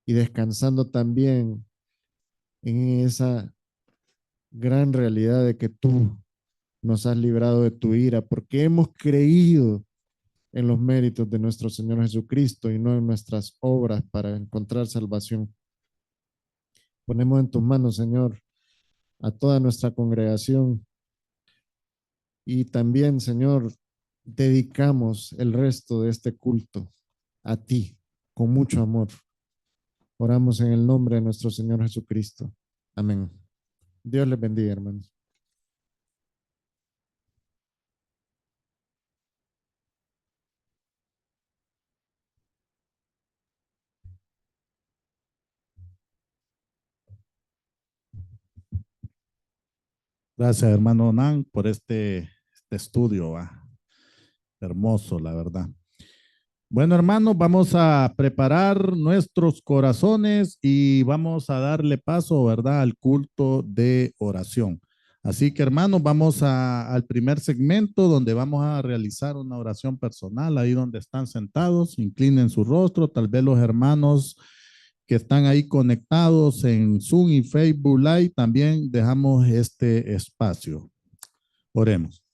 Y descansando también en esa gran realidad de que tú nos has librado de tu ira, porque hemos creído en los méritos de nuestro Señor Jesucristo y no en nuestras obras para encontrar salvación. Ponemos en tus manos, Señor, a toda nuestra congregación y también, Señor, dedicamos el resto de este culto a ti con mucho amor. Oramos en el nombre de nuestro Señor Jesucristo. Amén. Dios les bendiga, hermanos. Gracias, hermano Nan, por este estudio. Hermoso, la verdad. Bueno, hermanos, vamos a preparar nuestros corazones y vamos a darle paso, ¿verdad?, al culto de oración. Así que, hermanos, vamos al primer segmento donde vamos a realizar una oración personal, ahí donde están sentados, inclinen su rostro, tal vez los hermanos que están ahí conectados en Zoom y Facebook Live, también dejamos este espacio. Oremos.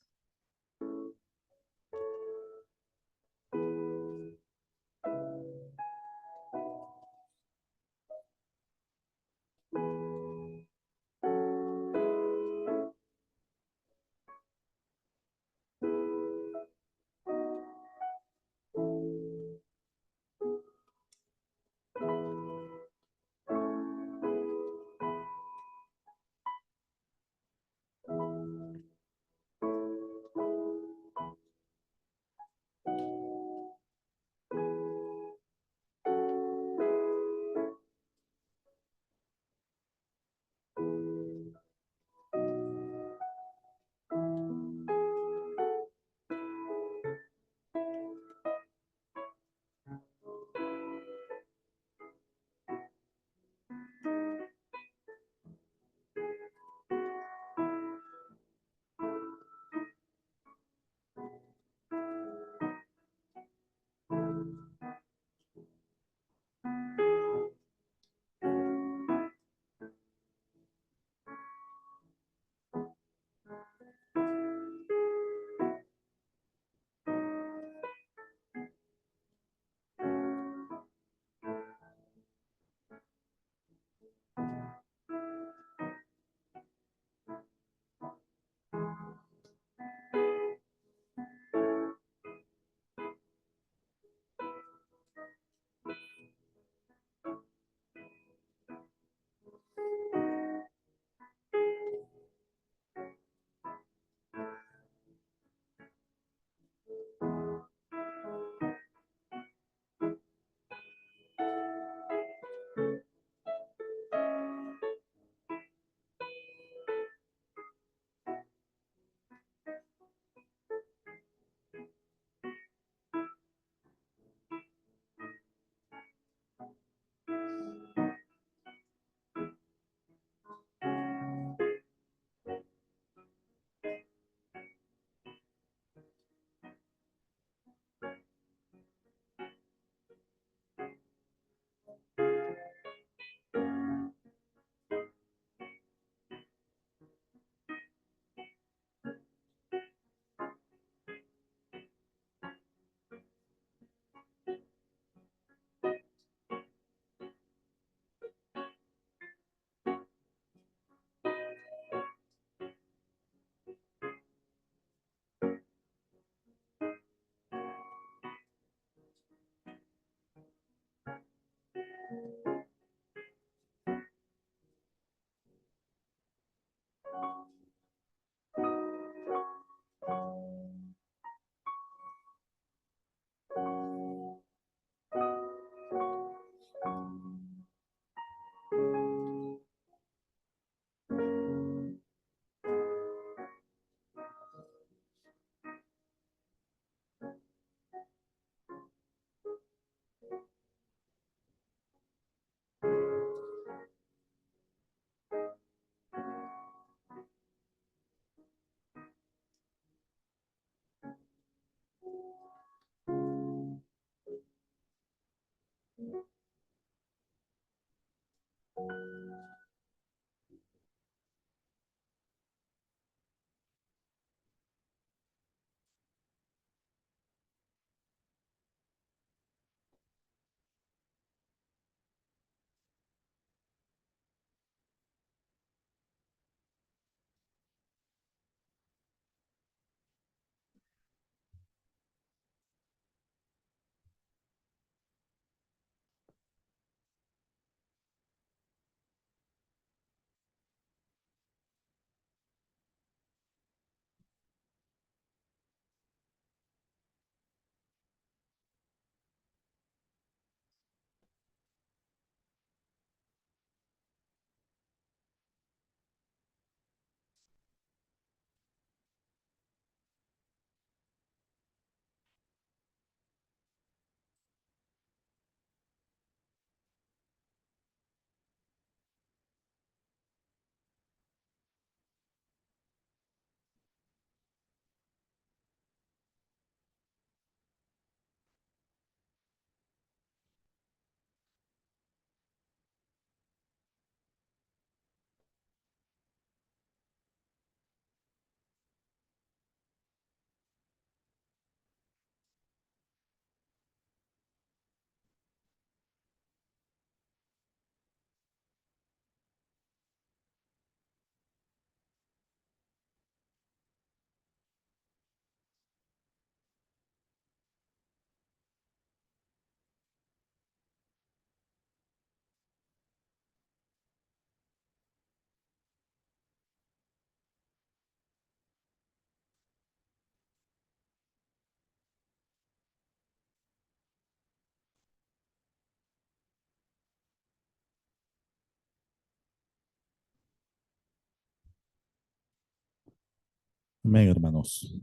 Amén, hermanos.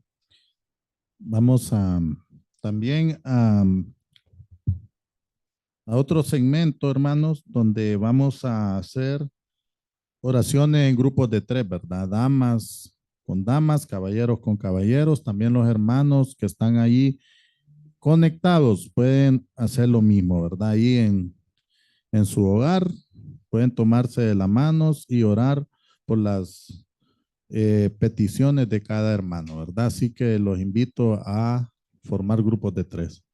Vamos a también a otro segmento, hermanos, donde vamos a hacer oraciones en grupos de tres, ¿verdad? Damas con damas, caballeros con caballeros. También los hermanos que están ahí conectados pueden hacer lo mismo, ¿verdad? Ahí en su hogar pueden tomarse de las manos y orar por las peticiones de cada hermano, ¿verdad? Así que los invito a formar grupos de tres.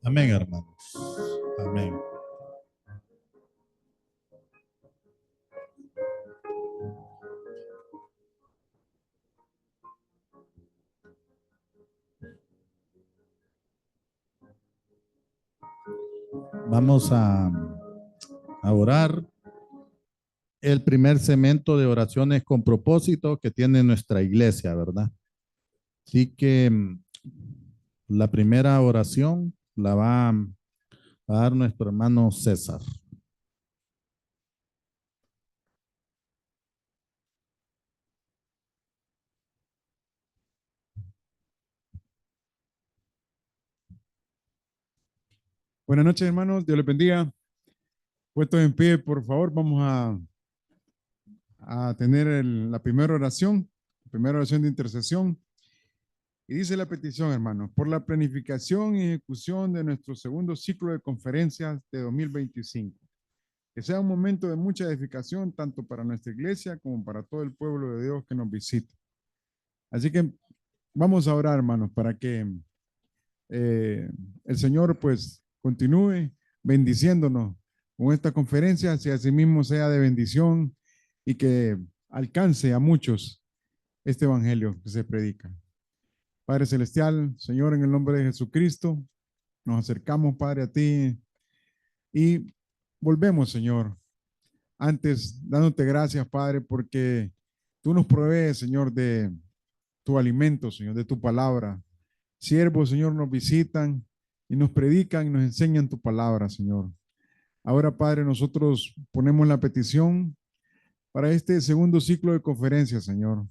Amén, hermanos. Amén. Vamos a orar el primer segmento de oraciones con propósito que tiene nuestra iglesia, ¿verdad? Así que la primera oración la va a dar nuestro hermano César. Buenas noches, hermanos. Dios les bendiga. Puestos en pie, por favor, vamos a tener la primera oración de intercesión. Y dice la petición, hermanos, por la planificación y ejecución de nuestro segundo ciclo de conferencias de 2025. Que sea un momento de mucha edificación, tanto para nuestra iglesia como para todo el pueblo de Dios que nos visita. Así que vamos a orar, hermanos, para que el Señor pues continúe bendiciéndonos con esta conferencia, si asimismo sea de bendición y que alcance a muchos este evangelio que se predica. Padre Celestial, Señor, en el nombre de Jesucristo, nos acercamos, Padre, a ti y volvemos, Señor, antes dándote gracias, Padre, porque tú nos provees, Señor, de tu alimento, Señor, de tu palabra. Siervos, Señor, nos visitan y nos predican y nos enseñan tu palabra, Señor. Ahora, Padre, nosotros ponemos la petición para este segundo ciclo de conferencias, Señor.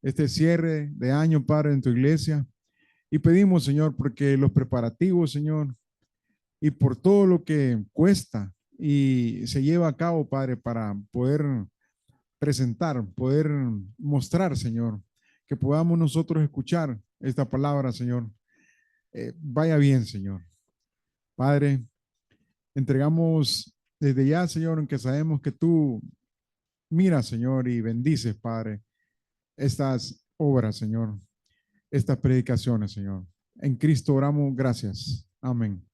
Este cierre de año, Padre, en tu iglesia. Y pedimos, Señor, porque los preparativos, Señor, y por todo lo que cuesta y se lleva a cabo, Padre, para poder presentar, poder mostrar, Señor, que podamos nosotros escuchar esta palabra, Señor. Vaya bien, Señor. Padre, entregamos desde ya, Señor, en que sabemos que tú miras, Señor, y bendices, Padre, estas obras, Señor, estas predicaciones, Señor. En Cristo oramos, gracias. Amén.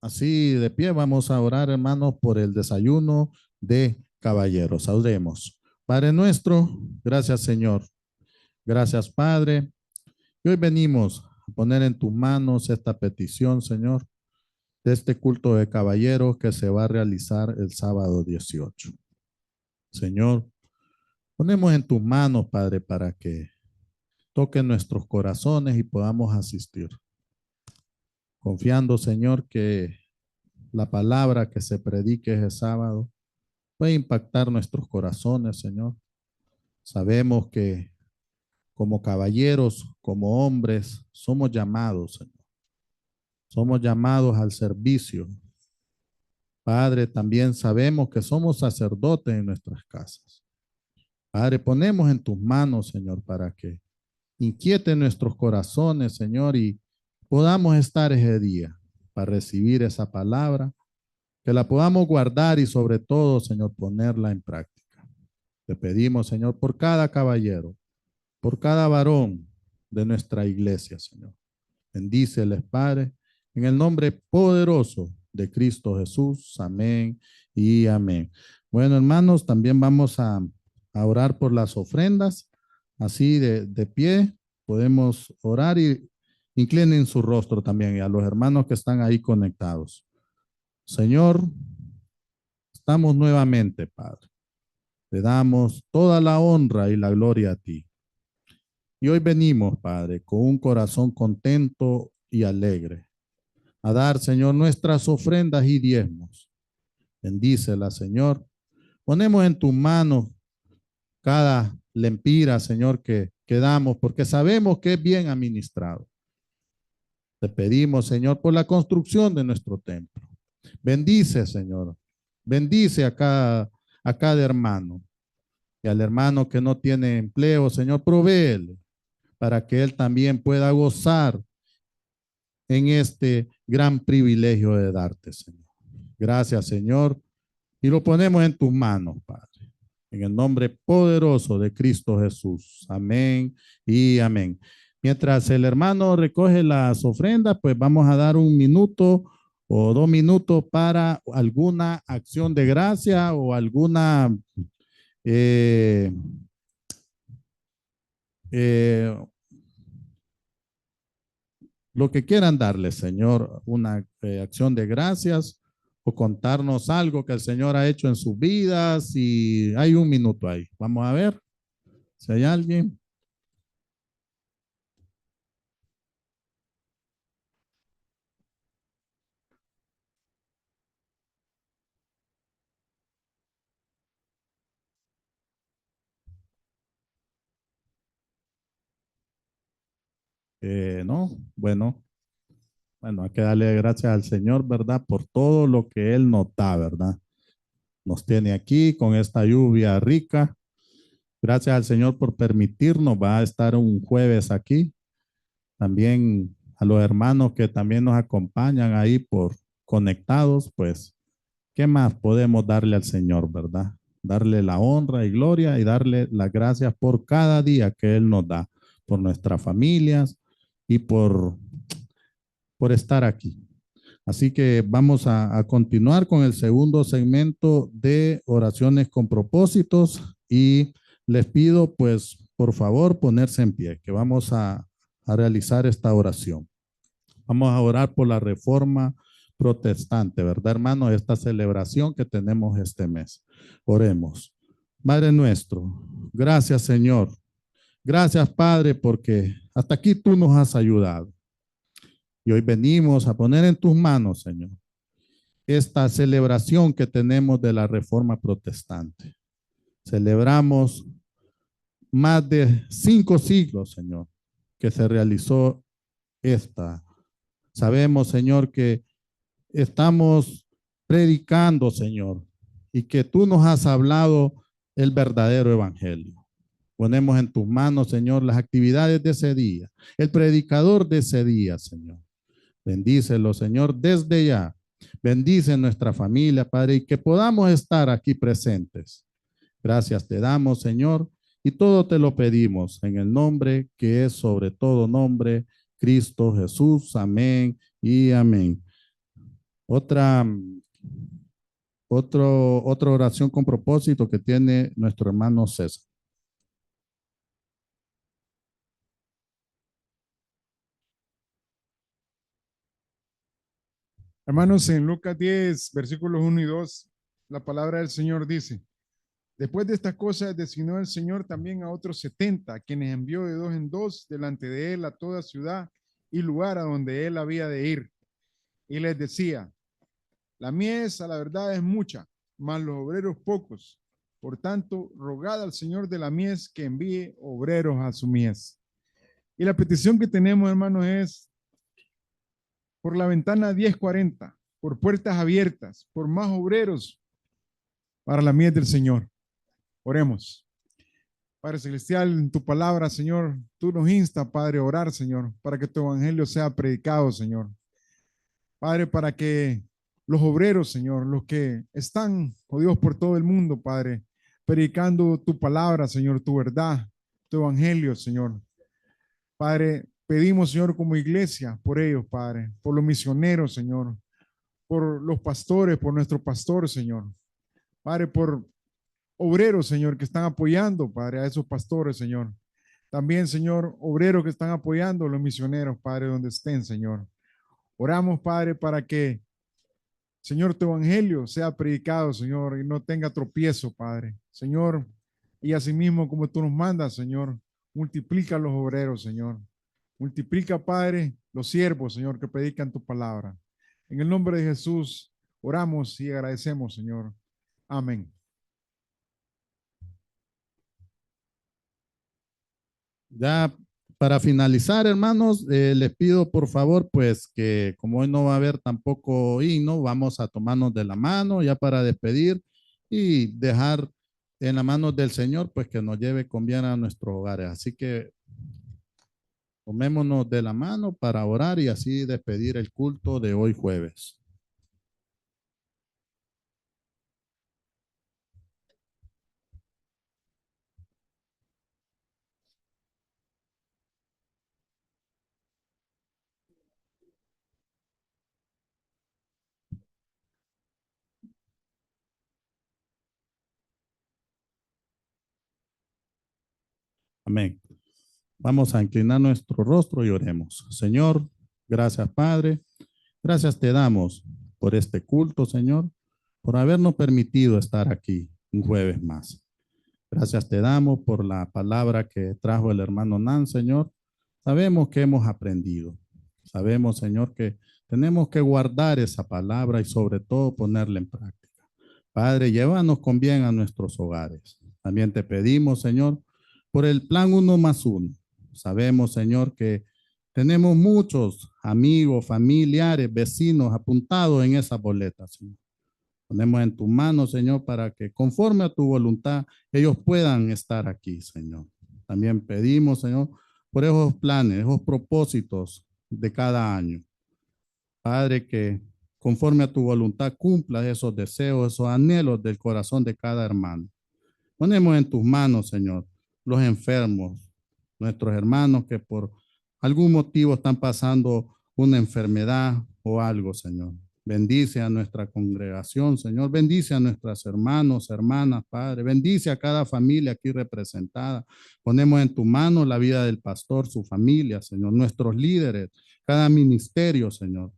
Así de pie vamos a orar, hermanos, por el desayuno de caballeros. Oremos. Padre nuestro, gracias, Señor. Gracias, Padre. Y hoy venimos a poner en tus manos esta petición, Señor, de este culto de caballeros que se va a realizar el sábado 18. Señor, ponemos en tus manos, Padre, para que toquen nuestros corazones y podamos asistir. Confiando, Señor, que la palabra que se predique ese sábado puede impactar nuestros corazones, Señor. Sabemos que como caballeros, como hombres, somos llamados, Señor. Somos llamados al servicio. Padre, también sabemos que somos sacerdotes en nuestras casas. Padre, ponemos en tus manos, Señor, para que inquiete nuestros corazones, Señor, y podamos estar ese día para recibir esa palabra, que la podamos guardar y sobre todo, Señor, ponerla en práctica. Te pedimos, Señor, por cada caballero, por cada varón de nuestra iglesia, Señor. Bendíceles, Padre, en el nombre poderoso de Cristo Jesús. Amén y amén. Bueno, hermanos, también vamos a orar por las ofrendas. Así de pie podemos orar y inclinen su rostro también y a los hermanos que están ahí conectados. Señor, estamos nuevamente, Padre. Te damos toda la honra y la gloria a ti. Y hoy venimos, Padre, con un corazón contento y alegre, a dar, Señor, nuestras ofrendas y diezmos. Bendícela, Señor. Ponemos en tus manos cada lempira, Señor, que damos, porque sabemos que es bien administrado. Te pedimos, Señor, por la construcción de nuestro templo. Bendice, Señor. Bendice a cada hermano. Y al hermano que no tiene empleo, Señor, provéele para que él también pueda gozar en este gran privilegio de darte, Señor. Gracias, Señor. Y lo ponemos en tus manos, Padre. En el nombre poderoso de Cristo Jesús. Amén y amén. Mientras el hermano recoge las ofrendas, pues vamos a dar 1 minuto o 2 minutos para alguna acción de gracia o alguna eh, eh, lo que quieran darle, Señor, una acción de gracias o contarnos algo que el Señor ha hecho en sus vidas. Y hay 1 minuto ahí. Vamos a ver si hay alguien. No, bueno, hay que darle gracias al Señor, ¿verdad? Por todo lo que Él nos da, ¿verdad? Nos tiene aquí con esta lluvia rica. Gracias al Señor por permitirnos, va a estar un jueves aquí. También a los hermanos que también nos acompañan ahí por conectados, pues, ¿qué más podemos darle al Señor, verdad? Darle la honra y gloria y darle las gracias por cada día que Él nos da, por nuestras familias y por estar aquí. Así que vamos a continuar con el segundo segmento de oraciones con propósitos y les pido pues por favor ponerse en pie, que vamos a realizar esta oración. Vamos a orar por la reforma protestante, ¿verdad, hermano? Esta celebración que tenemos este mes. Oremos. Padre nuestro, gracias Señor. Gracias Padre porque hasta aquí tú nos has ayudado. Y hoy venimos a poner en tus manos, Señor, esta celebración que tenemos de la Reforma Protestante. Celebramos más de 5 siglos, Señor, que se realizó esta. Sabemos, Señor, que estamos predicando, Señor, y que tú nos has hablado el verdadero evangelio. Ponemos en tus manos, Señor, las actividades de ese día, el predicador de ese día, Señor. Bendícelo, Señor, desde ya. Bendice nuestra familia, Padre, y que podamos estar aquí presentes. Gracias te damos, Señor, y todo te lo pedimos en el nombre que es sobre todo nombre, Cristo Jesús. Amén y amén. Otra, otra oración con propósito que tiene nuestro hermano César. Hermanos, en Lucas 10, versículos 1 y 2, la palabra del Señor dice: después de estas cosas designó el Señor también a otros 70, quienes envió de dos en dos delante de él a toda ciudad y lugar a donde él había de ir. Y les decía: la mies a la verdad es mucha, mas los obreros pocos. Por tanto, rogad al Señor de la mies que envíe obreros a su mies. Y la petición que tenemos, hermanos, es por la ventana 1040, por puertas abiertas, por más obreros para la mies del Señor. Oremos. Padre Celestial, en tu palabra, Señor, tú nos instas, Padre, a orar, Señor, para que tu evangelio sea predicado, Señor. Padre, para que los obreros, Señor, los que están, oh Dios, por todo el mundo, Padre, predicando tu palabra, Señor, tu verdad, tu evangelio, Señor. Padre, pedimos, Señor, como iglesia, por ellos, Padre, por los misioneros, Señor, por los pastores, por nuestro pastor, Señor. Padre, por obreros, Señor, que están apoyando, Padre, a esos pastores, Señor. También, Señor, obreros que están apoyando a los misioneros, Padre, donde estén, Señor. Oramos, Padre, para que, Señor, tu evangelio sea predicado, Señor, y no tenga tropiezo, Padre. Señor, y asimismo, como tú nos mandas, Señor, multiplica los obreros, Señor. Multiplica, Padre, los siervos, Señor, que predican tu palabra. En el nombre de Jesús, oramos y agradecemos, Señor. Amén. Ya para finalizar, hermanos, les pido por favor, pues que como hoy no va a haber tampoco himno, vamos a tomarnos de la mano ya para despedir y dejar en las manos del Señor, pues que nos lleve con bien a nuestros hogares. Así que tomémonos de la mano para orar y así despedir el culto de hoy jueves. Amén. Vamos a inclinar nuestro rostro y oremos. Señor, gracias, Padre. Gracias te damos por este culto, Señor, por habernos permitido estar aquí un jueves más. Gracias te damos por la palabra que trajo el hermano Nan, Señor. Sabemos que hemos aprendido. Sabemos, Señor, que tenemos que guardar esa palabra y sobre todo ponerla en práctica. Padre, llévanos con bien a nuestros hogares. También te pedimos, Señor, por el plan 1+1. Sabemos, Señor, que tenemos muchos amigos, familiares, vecinos apuntados en esa boleta, Señor. Ponemos en tu mano, Señor, para que conforme a tu voluntad ellos puedan estar aquí, Señor. También pedimos, Señor, por esos planes, esos propósitos de cada año. Padre, que conforme a tu voluntad cumplas esos deseos, esos anhelos del corazón de cada hermano. Ponemos en tus manos, Señor, los enfermos, nuestros hermanos que por algún motivo están pasando una enfermedad o algo, Señor. Bendice a nuestra congregación, Señor. Bendice a nuestros hermanos, hermanas, Padre. Bendice a cada familia aquí representada. Ponemos en tu mano la vida del pastor, su familia, Señor. Nuestros líderes, cada ministerio, Señor.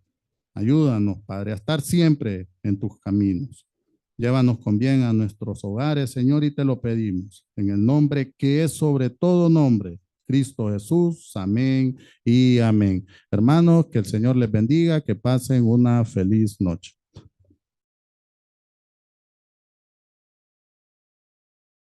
Ayúdanos, Padre, a estar siempre en tus caminos. Llévanos con bien a nuestros hogares, Señor, y te lo pedimos. En el nombre que es sobre todo nombre, Cristo Jesús. Amén y amén. Hermanos, que el Señor les bendiga, que pasen una feliz noche.